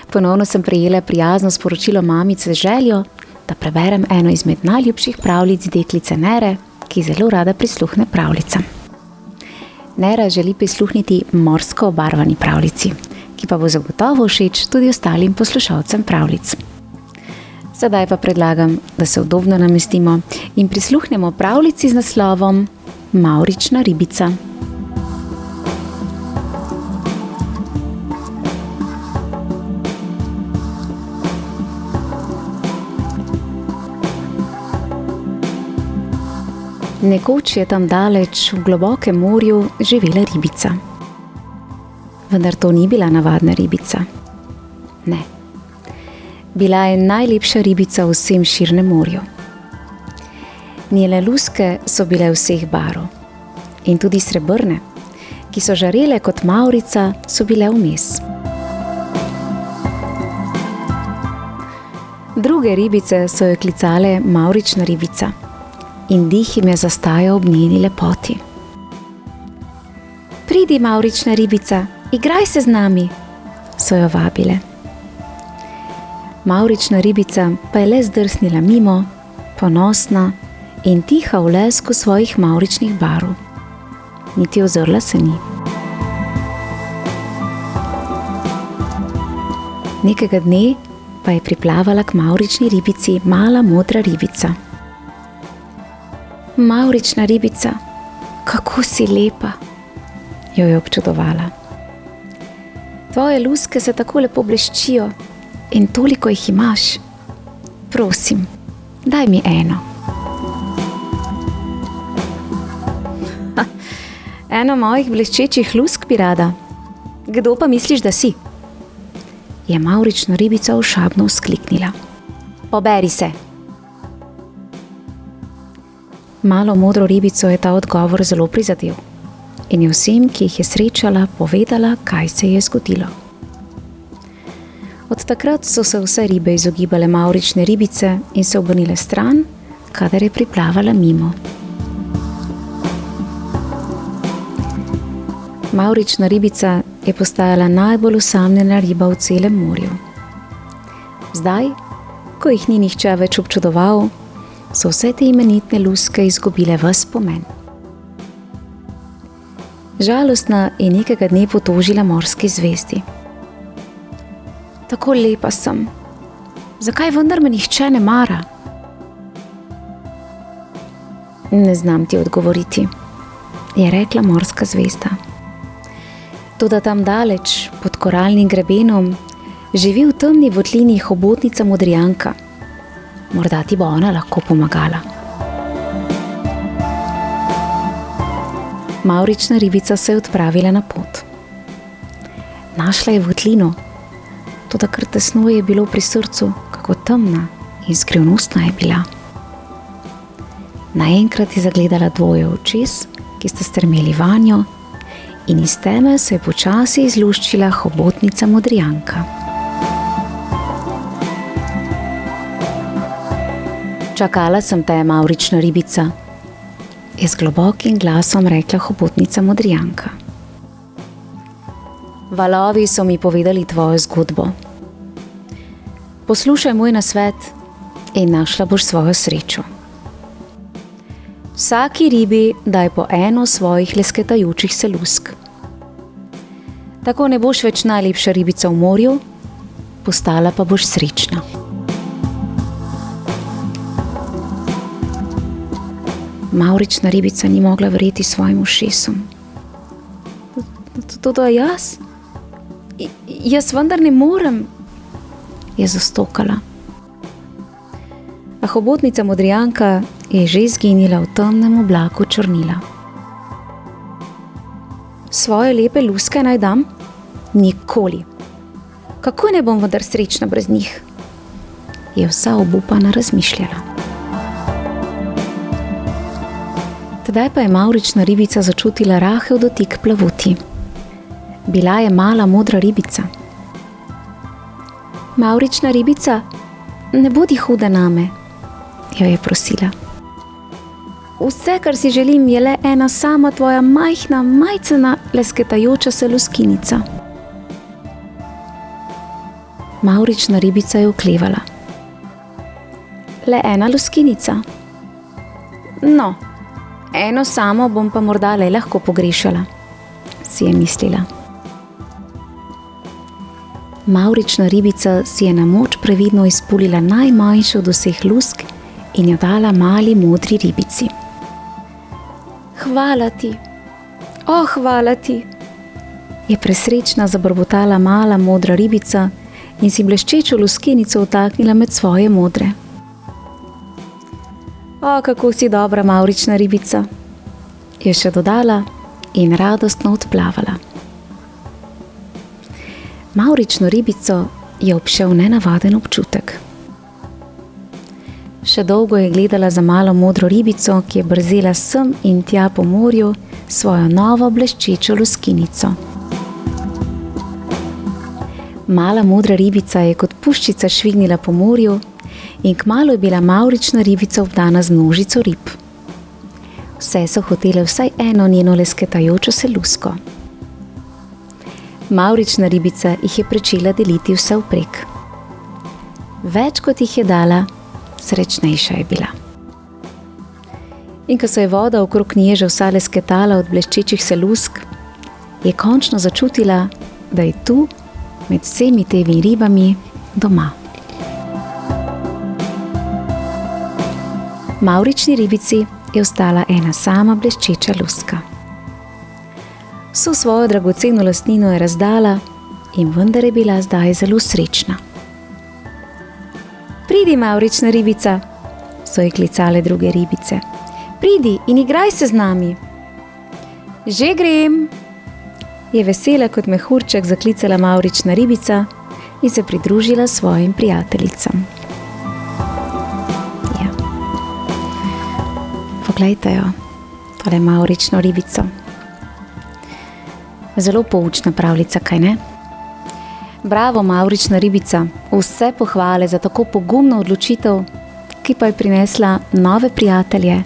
Ponovno sem prejela prijazno sporočilo mamice z željo, da preberem eno izmed najljubših pravljic deklice Nere, ki zelo rada prisluhne pravljicam. Nera želi prisluhniti morsko obarvani pravljici, ki pa bo zagotovo všeč tudi ostalim poslušalcem pravljic. Sedaj pa predlagam, da se udobno namestimo in prisluhnemo pravljici z naslovom Mavrična ribica. Nekoč je tam daleč v globokem morju živela ribica. Vendar to ni bila navadna ribica. Ne. Bila je najlepša ribica v vsem širnem morju. Njene luske so bile vseh barv. In tudi srebrne, ki so žarele kot mavrica, so bile vmes. Druge ribice so jo klicale Mavrična ribica. In dih jim je zastajal ob njeni lepoti. Pridi, Mavrična ribica, igraj se z nami, so jo vabile. Mavrična ribica pa je le zdrsnila mimo, ponosna in tiha v lesku svojih mavričnih barv. Niti ozrla se ni. Nekega dne pa je priplavala k Mavrični ribici mala modra ribica. Mavrična ribica, kako si lepa, jo je občudovala. Tvoje luske se tako lepo bleščijo in toliko jih imaš. Prosim, daj mi eno. Eno mojih bleščečih lusk bi rada. Kdo pa misliš, da si? Je Mavrična ribica ošabno vzkliknila. Poberi se. Malo modro ribico je ta odgovor zelo prizadel in je vsem, ki jih je srečala, povedala, kaj se je zgodilo. Od takrat so se vse ribe izogibale Mavrične ribice in se obrnile stran, kadar je priplavala mimo. Mavrična ribica je postajala najbolj osamljena riba v celem morju. Zdaj, ko jih ni nihče več občudoval, so vse te imenitne luske izgubile ves pomen. Žalostna je nekega dne potožila morski zvezdi. Tako lepa sem. Zakaj vendar me nihče ne mara? Ne znam ti odgovoriti, je rekla morska zvezda. Toda tam daleč, pod koralnim grebenom, Živi v temni votlini hobotnica modrijanka. Morda ti bo ona lahko pomagala. Mavrična ribica se je odpravila na pot. Našla je votlino, toda kar tesno je bilo pri srcu, kako temna in skrivnostna je bila. Naenkrat je zagledala dvoje očes, ki sta strmeli vanjo, in iz teme se je počasi izluščila hobotnica modrijanka. Čakala sem te, mavrična ribica, je z globokim glasom rekla hobotnica modrijanka. Valovi so mi povedali tvojo zgodbo. Poslušaj moj nasvet in našla boš svojo srečo. Vsaki ribi daj po eno svojih lesketajočih se lusk. Tako ne boš več najlepša ribica v morju, postala pa boš srečna. Mavrična ribica ni mogla verjeti svojim ušesom. Toda jaz? Jaz vendar ne morem, je zastokala. A hobotnica modrijanka je že izginila v temnem oblaku črnila. Svoje lepe luske naj dam? Nikoli. Kako ne bom vendar srečna brez njih? Je vsa obupana razmišljala. Tedaj pa je mavrična ribica začutila rahel dotik plavuti. Bila je mala modra ribica. Mavrična ribica, ne bodi huda name, jo je prosila. Vse, kar si želim, je le ena sama tvoja majhna, majcena, lesketajoča se luskinica. Mavrična ribica je oklevala. Le ena luskinica? No, eno samo bom pa morda le lahko pogrešala, si je mislila. Mavrična ribica si je na moč previdno izpulila najmanjšo od vseh lusk in jo dala mali modri ribici. Hvala ti, hvala ti, je presrečna zabrbotala mala modra ribica in si bleščečo luskinico vtaknila med svoje modre. Kako si dobra, mavrična ribica, je še dodala in radostno odplavala. Mavrično ribico je obšel nenavaden občutek. Še dolgo je gledala za malo modro ribico, ki je brzela sem in tja po morju svojo novo bleščečo luskinico. Mala modra ribica je kot puščica švignila po morju in kmalu je bila mavrična ribica obdana z množico rib. Vse so hotele vsaj eno njeno lesketajočo se lusko. Mavrična ribica jih je pričela deliti vse vprek. Več kot jih je dala, srečnejša je bila. In ko se je voda okrog nje že vsa lesketala od bleščečih se lusk, je končno začutila, da je tu, med vsemi temi ribami, doma. Mavrični ribici je ostala ena sama bleščeča luska. Vso svojo dragoceno lastnino je razdala in vendar je bila zdaj zelo srečna. Pridi, mavrična ribica, so ji klicale druge ribice. Pridi in igraj se z nami. Že grem, je vesela kot mehurček zaklicala mavrična ribica in se pridružila svojim prijateljicam. Ja. Poglejte jo, tole mavrično ribico. Zelo poučna pravljica, kaj ne? Bravo, mavrična ribica, vse pohvale za tako pogumno odločitev, ki pa je prinesla nove prijatelje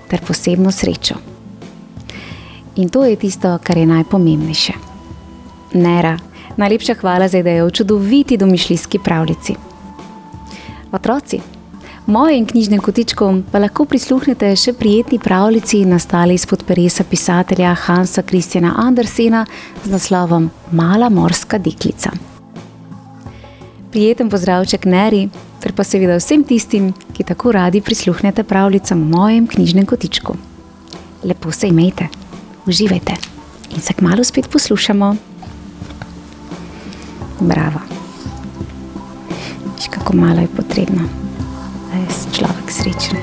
ter posebno srečo. In to je tisto, kar je najpomembnejše. Nera, najlepša hvala za idejo v čudoviti domišljijski pravljici. Otroci, mojim knjižnim kotičkom pa lahko prisluhnete še prijetni pravljici nastali izpod peresa pisatelja Hansa Christiana Andersena z naslovom Mala morska deklica. Prijeten pozdravček Neri, ter pa seveda vsem tistim, ki tako radi prisluhnete pravljicam v mojem knjižnem kotičku. Lepo se imejte, uživajte in se kmalu spet poslušamo. Bravo.
tako malo je potrebno, da je človek srečen.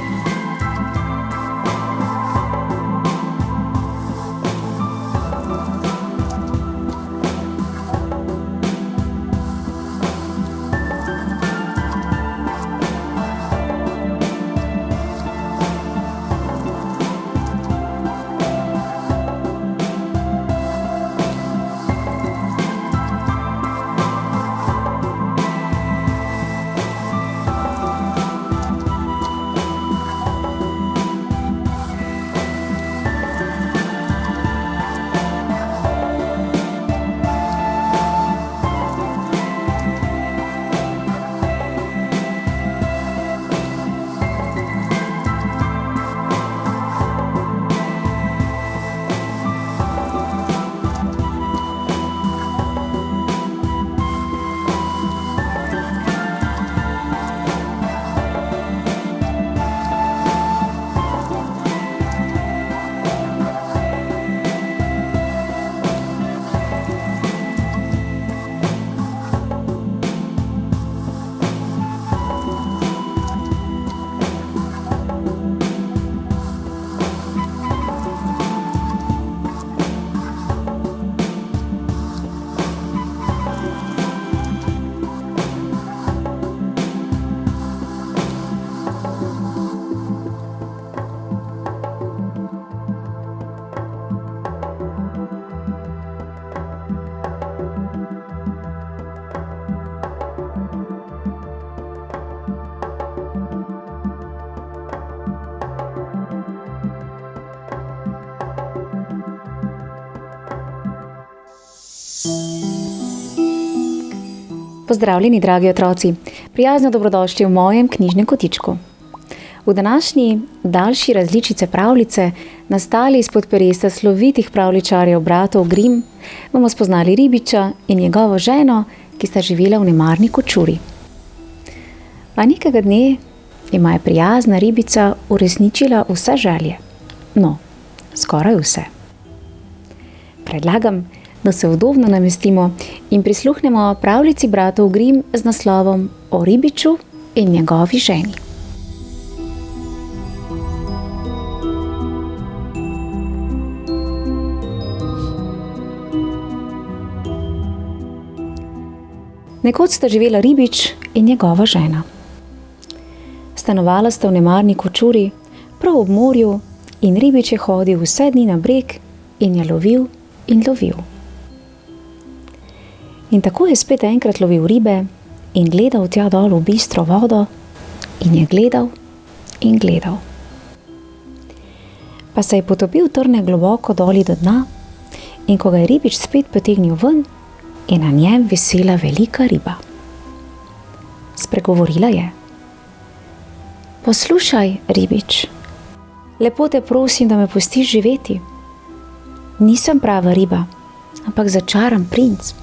Pozdravljeni, dragi otroci, prijazno dobrodošli v mojem knjižnem kotičku. V današnji daljši različice pravljice, nastali izpod peresa slovitih pravljičarjev bratov Grimm, bomo spoznali ribiča in njegovo ženo, ki sta živela v nemarni kočuri. A nekega dne jima je prijazna ribica uresničila vse želje. No, skoraj vse. Predlagam, da se udobno namestimo in prisluhnemo pravljici bratov Grimm z naslovom O ribiču in njegovi ženi. Nekoč sta živela ribič in njegova žena. Stanovala sta v nemarni kočuri, prav ob morju, in ribič je hodil vse dni na breg in je lovil in lovil. In tako je spet enkrat lovil ribe in gledal tja dol v bistro vodo in je gledal in gledal. Pa se je potopil trne globoko doli do dna in ko ga je ribič spet potegnil ven, je na njem visela velika riba. Spregovorila je: Poslušaj, ribič, lepo te prosim, da me pustiš živeti. Nisem prava riba, ampak začaran princ.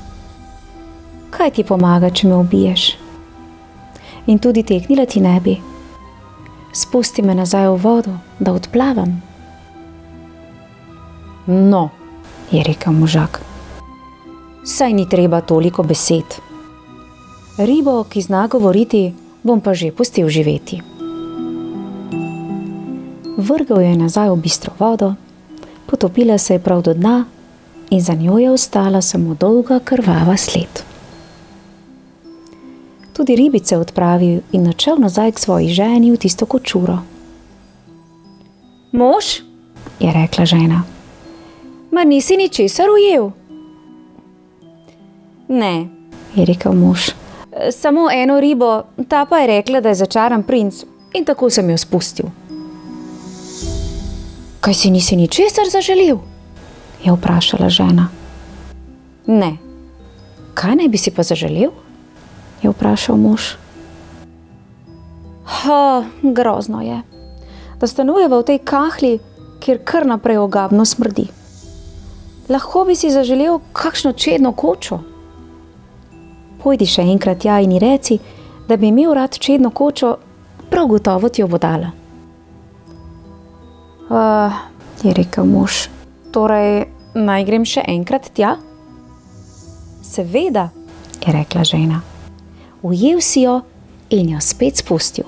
Kaj ti pomaga, če me ubiješ? In tudi teknila ti ne bi. Spusti me nazaj v vodo, da odplavam. No, je rekel možak, saj ni treba toliko besed. Ribo, ki zna govoriti, bom pa že pustil živeti. Vrgal jo je nazaj v bistro vodo, potopila se je prav do dna in za njo je ostala samo dolga krvava sled. Tudi ribič se odpravil in odšel nazaj k svoji ženi v tisto kočuro. Mož, je rekla žena, mar nisi ničesar ujel? Ne, je rekel mož, samo eno ribo, ta pa je rekla, da je začaran princ, in tako sem jo spustil. Kaj si nisi ničesar zaželel? Je vprašala žena. Ne. Kaj naj bi si pa zaželel? Je vprašal mož. Grozno je, da stanujeva v tej kahli, kjer kar naprej ogabno smrdi. Lahko bi si zaželel kakšno čedno kočo. Pojdi še enkrat tja in ji reci, da bi imel rad čedno kočo, prav gotovo ti jo bo dala. Je rekel mož, torej naj grem še enkrat tja? Seveda, je rekla žena. Ujel si jo
in jo spet spustil.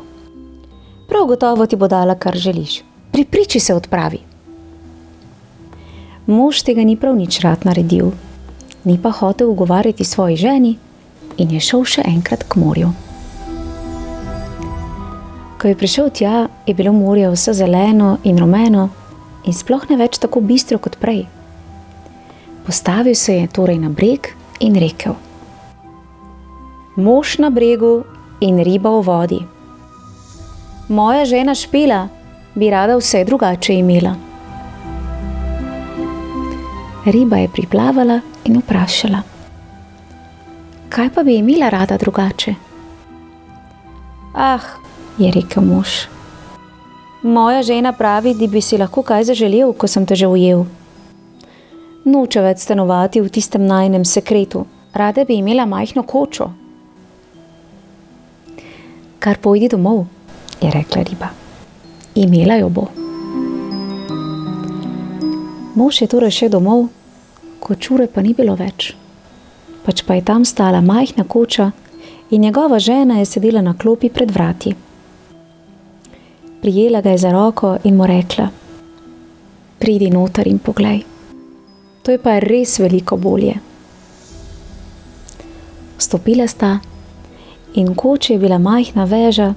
Prav gotovo ti bo dala, kar želiš. Pri priči se odpravi. Mož tega ni prav nič rad naredil, ni pa hotel ugovarjati svoji ženi in je šel še enkrat k morju. Ko je prišel tja, je bilo morje vse zeleno in rumeno in sploh ne več tako bistro kot prej. Postavil se je torej na breg in rekel: Mož na bregu in riba v vodi. Moja žena Špela bi rada vse drugače imela. Riba je priplavala in vprašala: Kaj pa bi imela rada drugače? Ah, je rekel mož, moja žena pravi, da bi si lahko kaj zaželel, ko sem te že ujel. Noče več stanovati v tistem najinem sekretu, rada bi imela majhno kočo. Kar pojdi domov, je rekla riba. Imela jo bo. Mož je torej šel domov, kočure pa ni bilo več. Pač pa je tam stala majhna koča in njegova žena je sedela na klopi pred vrati. Prijela ga je za roko in mu rekla: Pridi noter in poglej. To je pa res veliko bolje. Vstopila sta in v koči je bila majhna veža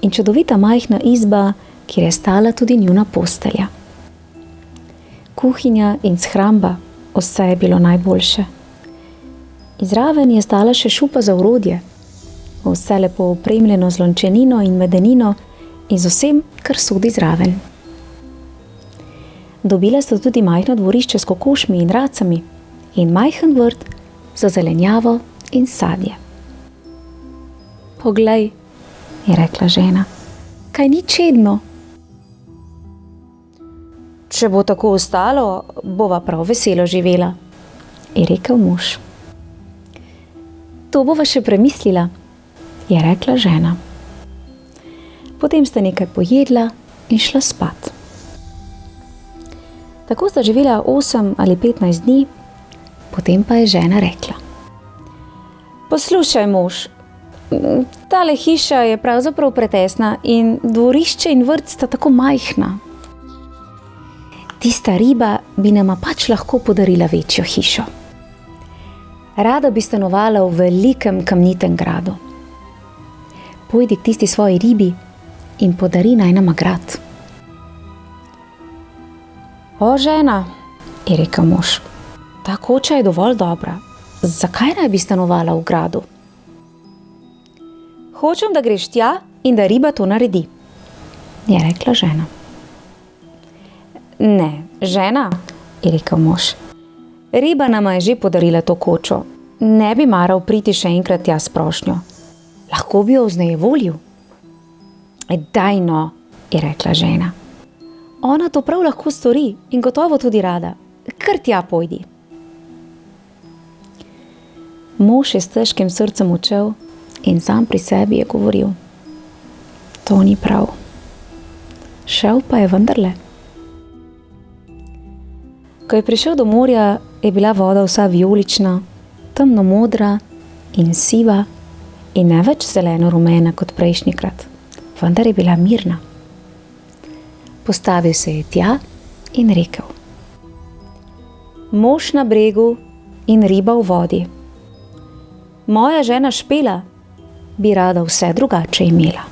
in čudovita majhna izba, kjer je stala tudi njuna postelja. Kuhinja in shramba, vse je bilo najboljše. Zraven je stala še šupa za orodje, vse lepo opremljeno z lončenino in medenino in z vsem, kar sodi zraven. Dobila sta tudi majhno dvorišče s kokošmi in racami in majhen vrt za zelenjavo in sadje. Poglej, je rekla žena, kaj ni čedno. Če bo tako ostalo, bova prav veselo živela, je rekel mož. To bova še premislila, je rekla žena. Potem sta nekaj pojedla in šla spat. Tako sta živela 8 ali 15 dni, potem pa je žena rekla: Poslušaj, mož, tale hiša je pravzaprav pretesna in dvorišče in vrt sta tako majhna. Tista riba bi nama pač lahko podarila večjo hišo. Rada bi stanovala v velikem kamnitem gradu. Pojdi k tisti svoji ribi in podari naj nama grad. O, žena, je rekel mož, ta koča je dovolj dobra. Zakaj naj bi stanovala v gradu? Hočem, da greš tja in da riba to naredi, je rekla žena. Ne, žena, je rekel mož, riba nama je že podarila to kočo. Ne bi maral priti še enkrat tja s prošnjo. Lahko bi jo vznejevolil. Daj no, je rekla žena. Ona to prav lahko stori in gotovo tudi rada. Kar tja pojdi. Mož je s težkim srcem odšel in sam pri sebi je govoril: To ni prav. Šel pa je vendarle. Ko je prišel do morja, je bila voda vsa vijolična, temno modra in siva in ne več zeleno rumena kot prejšnjikrat, vendar je bila mirna. Postavil se je tja in rekel: Mož na bregu in riba v vodi. Moja žena Špela bi rada vse drugače imela.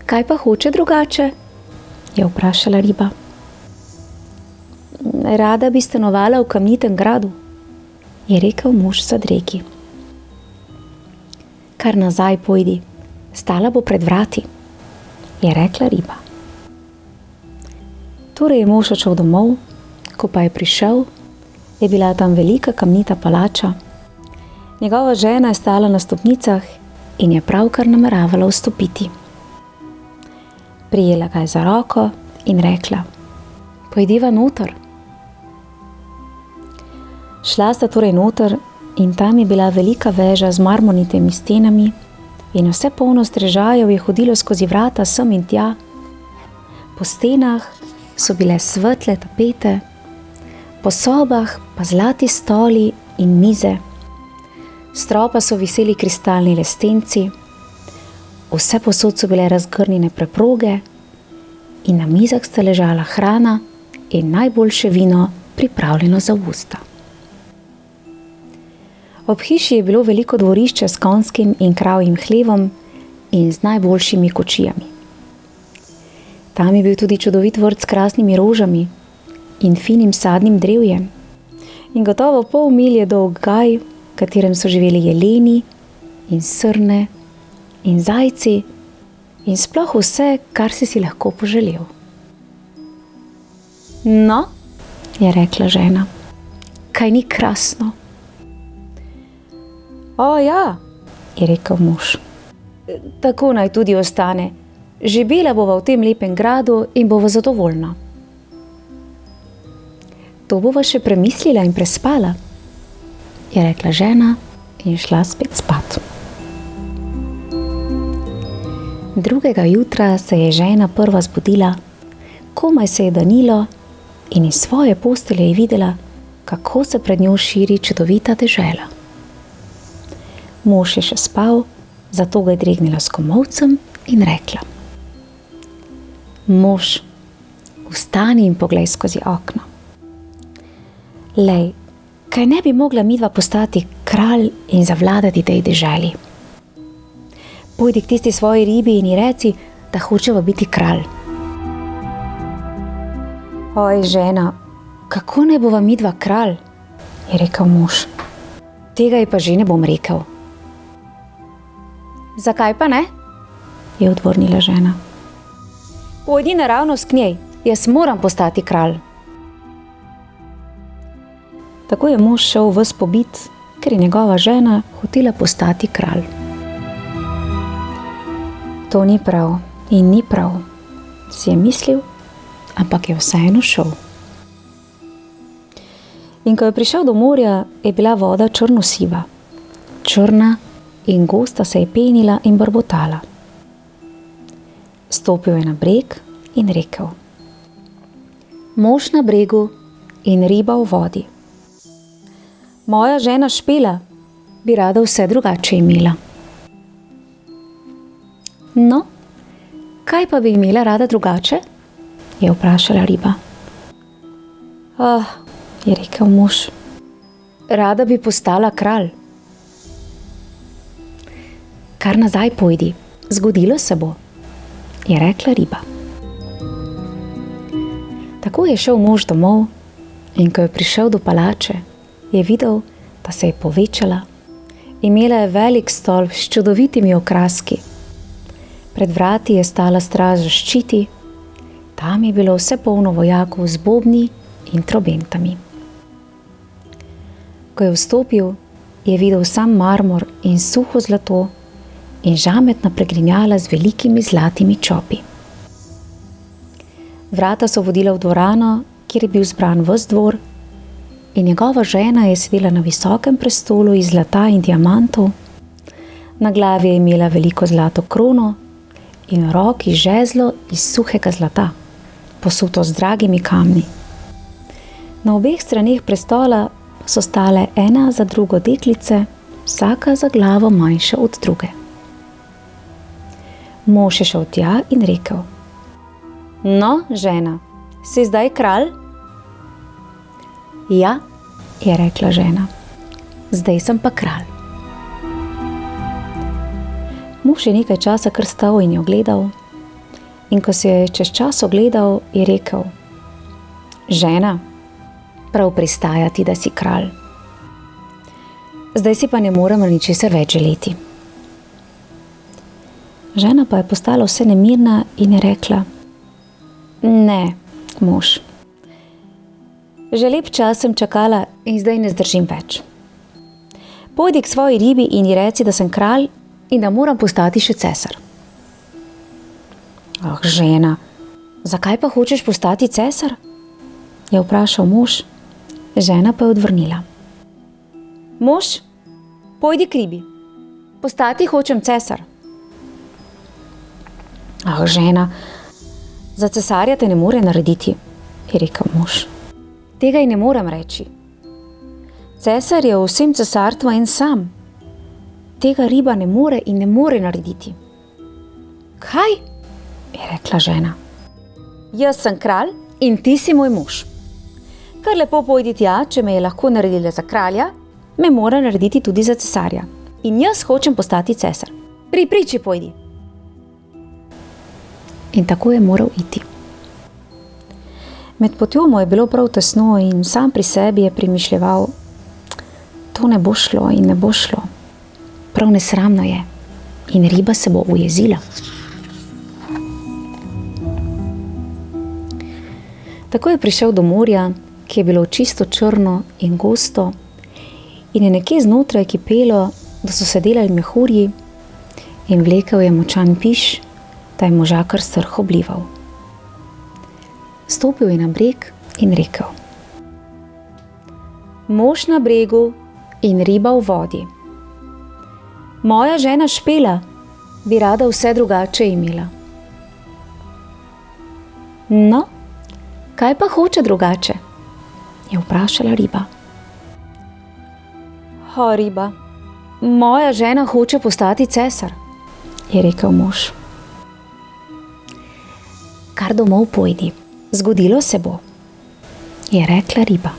Kaj pa hoče drugače? Je vprašala riba. Rada bi stanovala v kamnitem gradu, je rekel mož zadregi. Kar nazaj pojdi, stala bo pred vrati, je rekla riba. Torej je mož odšel domov, ko pa je prišel, je bila tam velika kamnita palača. Njegova žena je stala na stopnicah in je pravkar nameravala vstopiti. Prijela ga je za roko in rekla: Pojdiva noter. Šla sta torej noter in tam je bila velika veža z marmornitimi stenami in vse polno strežajev je hodilo skozi vrata sem in tja. Po stenah so bile svetle tapete, po sobah pa zlati stoli in mize. stropa so viseli kristalni lestenci, vse posod so bile razgrnjene preproge in na mizah sta ležala hrana in najboljše vino, pripravljeno za usta. Ob hiši je bilo veliko dvorišče s konjskim in kravjim hlevom in z najboljšimi kočijami. Tam je bil tudi čudovit vrt s krasnimi rožami in finim sadnim drevjem in gotovo pol milje dolg gaj, v katerem so živeli jeleni in srne in zajci in sploh vse, kar si lahko poželel. No, je rekla žena, kaj ni krasno? O ja, je rekel mož. Tako naj tudi ostane. Živela bova v tem lepem gradu in bova zadovoljna. To bova še premislila in prespala, je rekla žena in šla spet spat. Drugega jutra se je žena prva zbudila, komaj se je danilo in iz svoje postelje je videla, kako se pred njo širi čudovita dežela. Mož je še spal, zato ga je dregnila s komolcem in rekla: Mož, vstani in poglej skozi okno. Lej, kaj ne bi mogla midva postati kralj in zavladati tej deželi? Pojdi k tisti svoji ribi in ji reci, da hočeva biti kralj. Oj, žena, kako naj bova midva kralj? Je rekel mož. Tega ji pa že ne bom rekel. Zakaj pa ne? Je odvrnila žena. Pojdi naravnost k njej, jaz moram postati kralj. Tako je mož šel ves pobit, ker je njegova žena hotela postati kralj. To ni prav in ni prav, si je mislil, ampak je vseeno šel. In ko je prišel do morja, je bila voda črno-siva. Črna in gosta se je penila in brbotala. Stopil je na breg in rekel: Mož na bregu in riba v vodi. Moja žena Špela bi rada vse drugače imela. No, kaj pa bi imela rada drugače? Je vprašala riba. Je rekel mož, rada bi postala kralj. Kar nazaj pojdi, zgodilo se bo, je rekla riba. Tako je šel mož domov in ko je prišel do palače, je videl, da se je povečala. Imela je velik stolp s čudovitimi okraski. Pred vrati je stala straža s ščiti, tam je bilo vse polno vojakov z bobni in trobentami. Ko je vstopil, je videl sam marmor in suho zlato in žametna pregrinjala z velikimi zlatimi čopi. Vrata so vodila v dvorano, kjer je bil zbran ves dvor, in njegova žena je sedela na visokem prestolu iz zlata in diamantov, na glavi je imela veliko zlato krono in v roki žezlo iz suhega zlata, posuto z dragimi kamni. Na obeh straneh prestola so stale ena za drugo deklice, vsaka za glavo manjša od druge. Mož je šel tja in rekel: No, žena, si zdaj kralj? Ja, je rekla žena, zdaj sem pa kralj. Mož je nekaj časa kar stal in jo gledal, in ko se je čez čas ogledal, je rekel: Žena, prav pristaja ti, da si kralj. Zdaj si pa ne morem ničesar več želeti. Žena pa je postala vse nemirna in je rekla: Ne, mož. Že lep čas sem čakala in zdaj ne zdržim več. Pojdi k svoji ribi in ji reci, da sem kralj in da moram postati še cesar. Žena, zakaj pa hočeš postati cesar? Je vprašal mož. Žena pa je odvrnila. Mož, pojdi k ribi. Postati hočem cesar. Žena, za cesarja te ne more narediti, je rekel mož. Tega ji ne morem reči. Cesar je v vsem cesarstvu en sam tega riba ne more in ne more narediti. Kaj? Je rekla žena. Jaz sem kralj in ti si moj mož. Kar lepo pojdi tja, če me je lahko naredila za kralja, me mora narediti tudi za cesarja. In jaz hočem postati cesar. Pri priči pojdi. In tako je moral iti. Med potjo mu je bilo prav tesno in sam pri sebi je premišljeval, to ne bo šlo in ne bo šlo. Prav nesramno je in riba se bo ujezila. Tako je prišel do morja, ki je bilo čisto črno in gosto in je nekje znotraj kipelo, da so se delali mehurji in vlekel je močan piš, da je moža kar strh oblival. Stopil je na breg in rekel: Mož na bregu in riba v vodi. Moja žena Špela bi rada vse drugače imela. No, kaj pa hoče drugače? Je vprašala riba. Riba, moja žena hoče postati cesar, je rekel mož. Kar domov pojdi, zgodilo se bo, je rekla riba.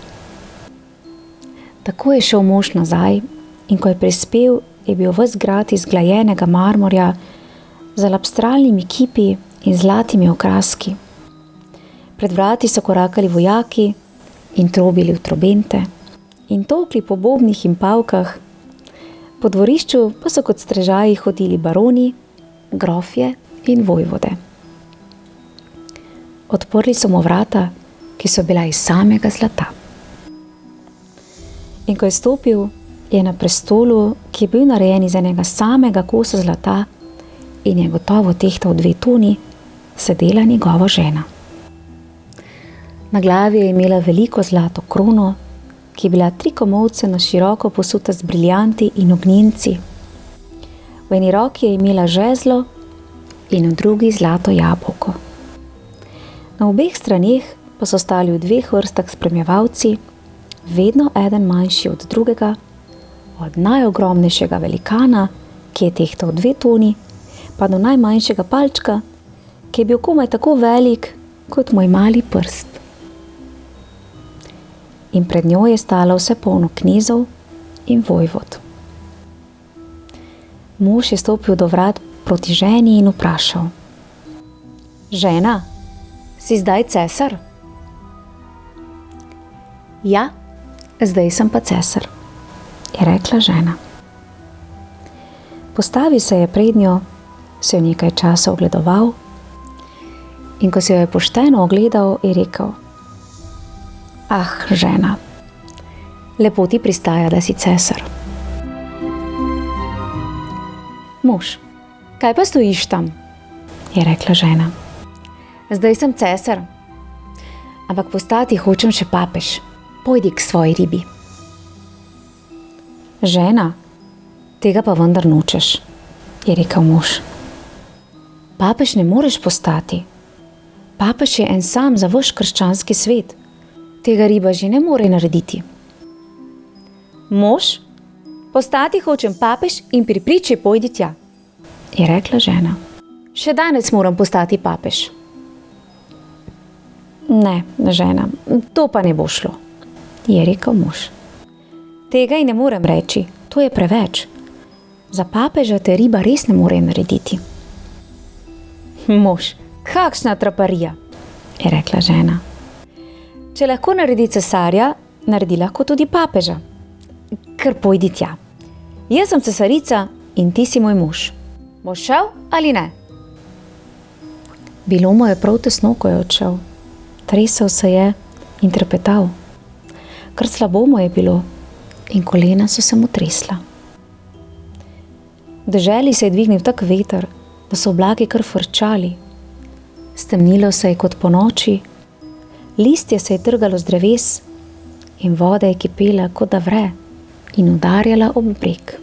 Tako je šel mož nazaj in ko je prispel, je bil ves grad iz glajenega marmorja z lapstralnimi kipi in zlatimi okraski. Pred vrati so korakali vojaki in trobili v trobente in tolkli po bobnih in pavkah. Po dvorišču pa so kot strežaji hodili baroni, grofje in vojvode. Odprli so mu vrata, ki so bila iz samega zlata. In ko je stopil, je na prestolu, ki je bil narejen iz enega samega kosa zlata in je gotovo tehtal 2 toni, sedela njegova žena. Na glavi je imela veliko zlato krono, ki je bila 3 komolce na široko posuta z briljanti in ognjenci. V eni roki je imela žezlo in v drugi zlato jabolko. Na obeh straneh pa so stali v 2 vrstah spremljevalci, vedno eden manjši od drugega, od najogromnejšega velikana, ki je tehtal 2 toni, pa do najmanjšega palčka, ki je bil komaj tako velik kot moj mali prst. In pred njo je stalo vse polno knezov in vojvod. Mož je stopil do vrat proti ženi in vprašal: Žena, si zdaj cesar? Ja, zdaj sem pa cesar, je rekla žena. Postavil se je pred njo, se jo nekaj časa ogledoval in ko se jo je pošteno ogledal, je rekel: Ah, žena, lepo ti pristaja, da si cesar. Mož, kaj pa stojiš tam? Je rekla žena. Zdaj sem cesar, ampak postati hočem še papež. Pojdi k svoji ribi. Žena, tega pa vendar nočeš, je rekel mož. Papež ne moreš postati. Papež je en sam za vaš krščanski svet. Tega riba že ne more narediti. Mož, postati hočem papež in pri priči pojdi tja, je rekla žena. Še danes moram postati papež. Ne, žena, to pa ne bo šlo, je rekel mož. Tega ji ne morem reči, to je preveč. Za papeža te riba res ne more narediti. Mož, kakšna traparija, je rekla žena. Če lahko naredi cesarja, naredi lahko tudi papeža. Kar pojdi tja. Jaz sem cesarica in ti si moj mož. Boš šel ali ne? Bilo mu je prav tesno, ko je odšel. Tresel se je in trepetal. Kar slabo mu je bilo in kolena so se mu tresla. V deželi se je dvignil tak veter, da so oblaki kar frčali. Stemnilo se je kot po noči, listje se je trgalo z dreves in voda je kipela, kot da vre in udarjala ob breg.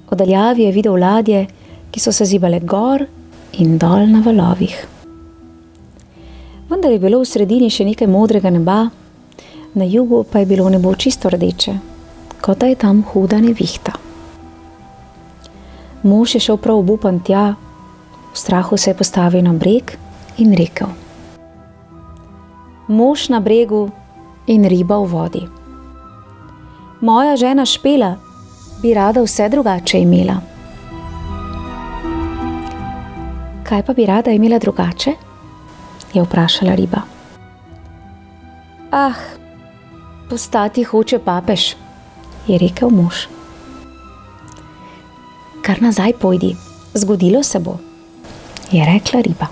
V daljavi je videl ladje, ki so se zibale gor in dol na valovih. Vendar je bilo v sredini še nekaj modrega neba, na jugu pa je bilo nebo čisto rdeče, kot da je tam huda nevihta. Mož je šel prav obupan tja, v strahu se je postavil na breg in rekel: Mož na bregu in riba v vodi. Moja žena Špela bi rada vse drugače imela. Kaj pa bi rada imela drugače? Je vprašala riba. Postati hoče papež, je rekel mož. Kar nazaj pojdi, zgodilo se bo, je rekla riba.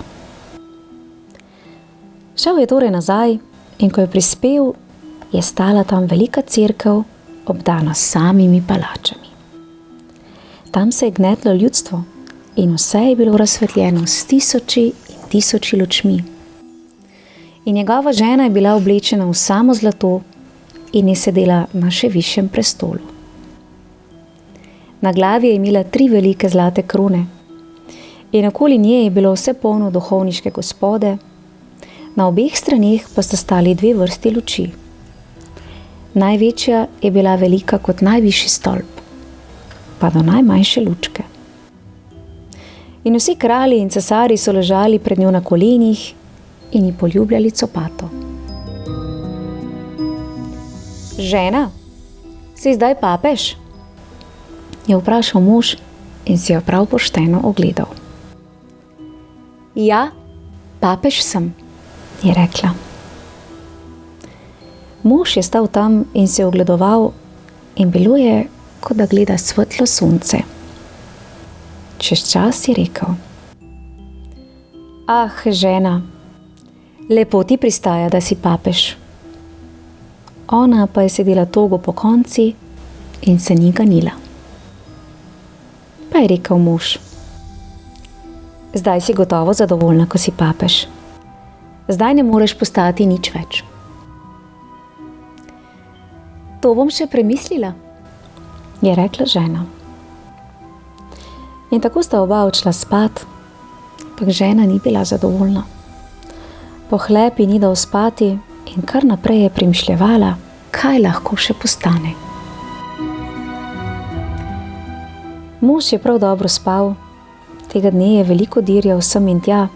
Šel je torej nazaj in ko je prispel, je stala tam velika cerkev, obdana s samimi palačami. Tam se je gnetlo ljudstvo in vse je bilo razsvetljeno s tisoči in tisoči lučmi. In njegova žena je bila oblečena v samo zlato in je sedela na še višjem prestolu. Na glavi je imela 3 velike zlate krone in okoli nje je bilo vse polno duhovniške gospode, na obeh straneh pa sta stali 2 vrsti luči. Največja je bila velika kot najvišji stolp, pa do najmanjše lučke. In vsi kralji in cesarji so ležali pred njo na kolenih in ji poljubljali copato. Žena, si zdaj papež? Je vprašal mož in si jo prav pošteno ogledal. Ja, papež sem, je rekla. Mož je stal tam in se ogledoval in bilo je, kot da gleda svetlo sonce. Čez čas je rekel: žena, lepo ti pristaja, da si papež. Ona pa je sedela togo po konci in se ni ganila. Pa je rekel mož: zdaj si gotovo zadovoljna, ko si papež. Zdaj ne moreš postati nič več. To bom še premislila, je rekla žena. In tako sta oba odšla spat, pa žena ni bila zadovoljna. Po hlepi ni dal spati in kar naprej je premišljevala, kaj lahko še postane. Mož je prav dobro spal, tega dne je veliko dirjal sem in tja.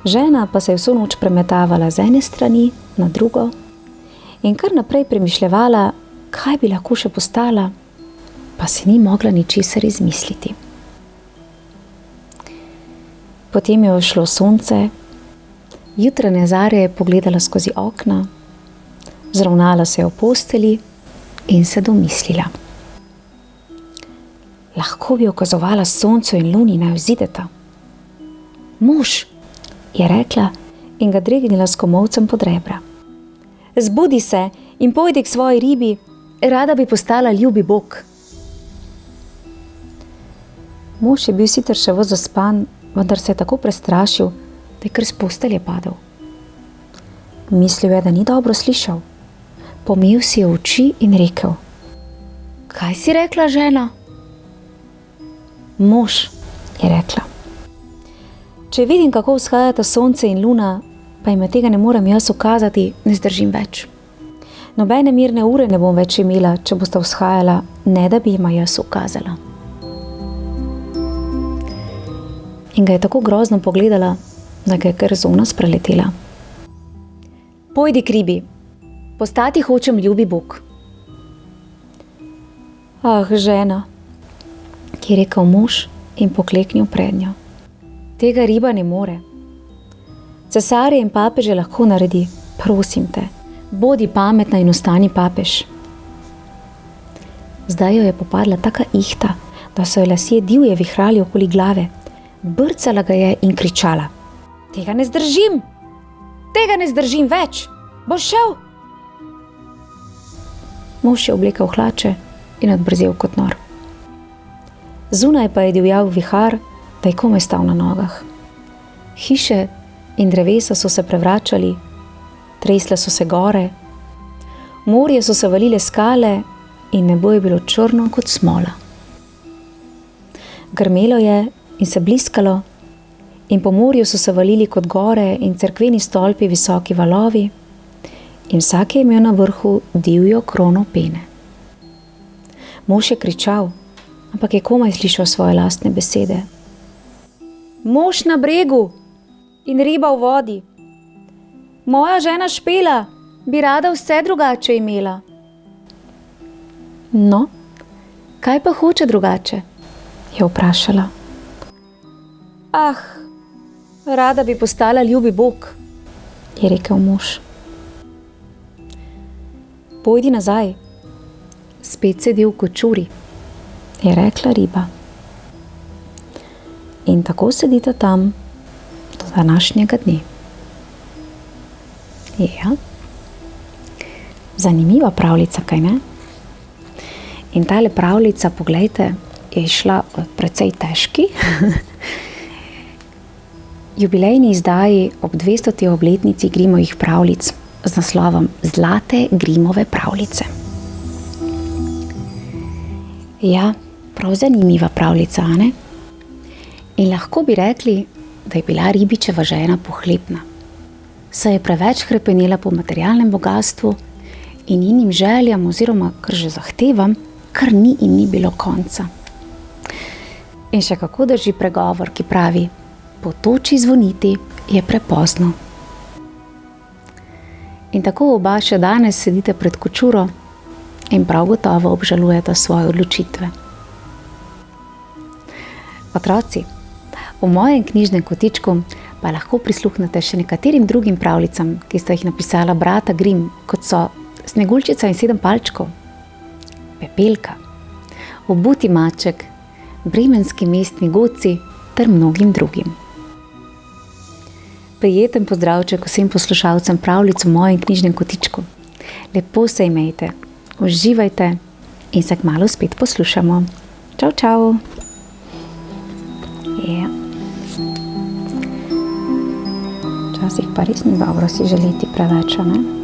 Žena pa se je vso noč premetavala z ene strani na drugo in kar naprej premišljevala, kaj bi lahko še postala, pa si ni mogla ničesar izmisliti. Potem je vzšlo sonce, jutranje zarje je pogledala skozi okna, zravnala se je v posteli in se domislila. Lahko bi ukazovala soncu in luni, naj vzideta. Mož, je rekla in ga dregnila s komolcem pod rebra. Zbudi se in pojdi k svoji ribi, rada bi postala ljubi Bog. Mož je bil sicer še ves zaspan, vendar se je tako prestrašil, da je kar s postelje padel. Mislil je, da ni dobro slišal. Pomel si je oči in rekel: Kaj si rekla, žena? Mož, je rekla. Če vidim, kako vzhajata sonce in luna, pa jim tega ne morem jaz ukazati, ne zdržim več. Nobene mirne ure ne bom več imela, če bosta vzhajala, ne da bi jima jaz ukazala. In ga je tako grozno pogledala, da ga je kar zona spreletela. Pojdi k ribi, postati hočem ljubi Bog. Žena, je rekel mož in pokleknil pred njo. Tega riba ne more. Cesarje in papeže lahko naredi, prosim te, bodi pametna in ostani papež. Zdaj jo je popadla taka ihta, da so jo lasje divje vihrali okoli glave. Brcala ga je in kričala: Tega ne zdržim več, boš šel? Mož je oblekel hlače in odbrzel kot nor. Zunaj pa je divjal vihar, da je komaj stal na nogah. Hiše in drevesa so se prevračali, tresle so se gore, morje so se valile skale in nebo je bilo črno kot smola. Grmelo je in se bliskalo in po morju so se valili kot gore in cerkveni stolpi visoki valovi in vsak je imel na vrhu divjo krono pene. Mož je kričal: ampak je komaj slišal svoje lastne besede. Mož na bregu in riba v vodi. Moja žena Špela bi rada vse drugače imela. No, kaj pa hoče drugače? Je vprašala. Ah, rada bi postala ljubi Bog, je rekel mož. Pojdi nazaj, spet sedi v kočuri, je rekla riba. In tako sedita tam do današnjega dne. Ja, zanimiva pravljica, kaj ne? In tale pravljica, poglejte, je išla precej težki. Jubilejni izdaji ob 200. obletnici Grimovih pravljic z naslovom Zlate Grimove pravljice. Ja, prav zanimiva pravljica, a ne? In lahko bi rekli, da je bila ribičeva žena pohlepna. Saj je preveč hrepenela po materialnem bogastvu in njenim željam oziroma kar že zahtevam, kar ni in ni bilo konca. In še kako drži pregovor, ki pravi: po toči zvoniti je prepozno. In tako oba še danes sedite pred kočuro in prav gotovo obžalujete svoje odločitve. Otroci, v mojem knjižnem kotičku pa lahko prisluhnete še nekaterim drugim pravljicam, ki sta jih napisala brata Grimm, kot so Sneguljčica in 7 palčkov, Pepelka, Obuti maček, Bremenski mestni godci ter mnogim drugim. Prijeten pozdravček vsem poslušalcem pravljic v mojem knjižnem kotičku. Lepo se imejte, uživajte in se kmalu spet poslušamo. Čau, čau! Ja. Včasih pa res ni dobro si želeti preveč, ne?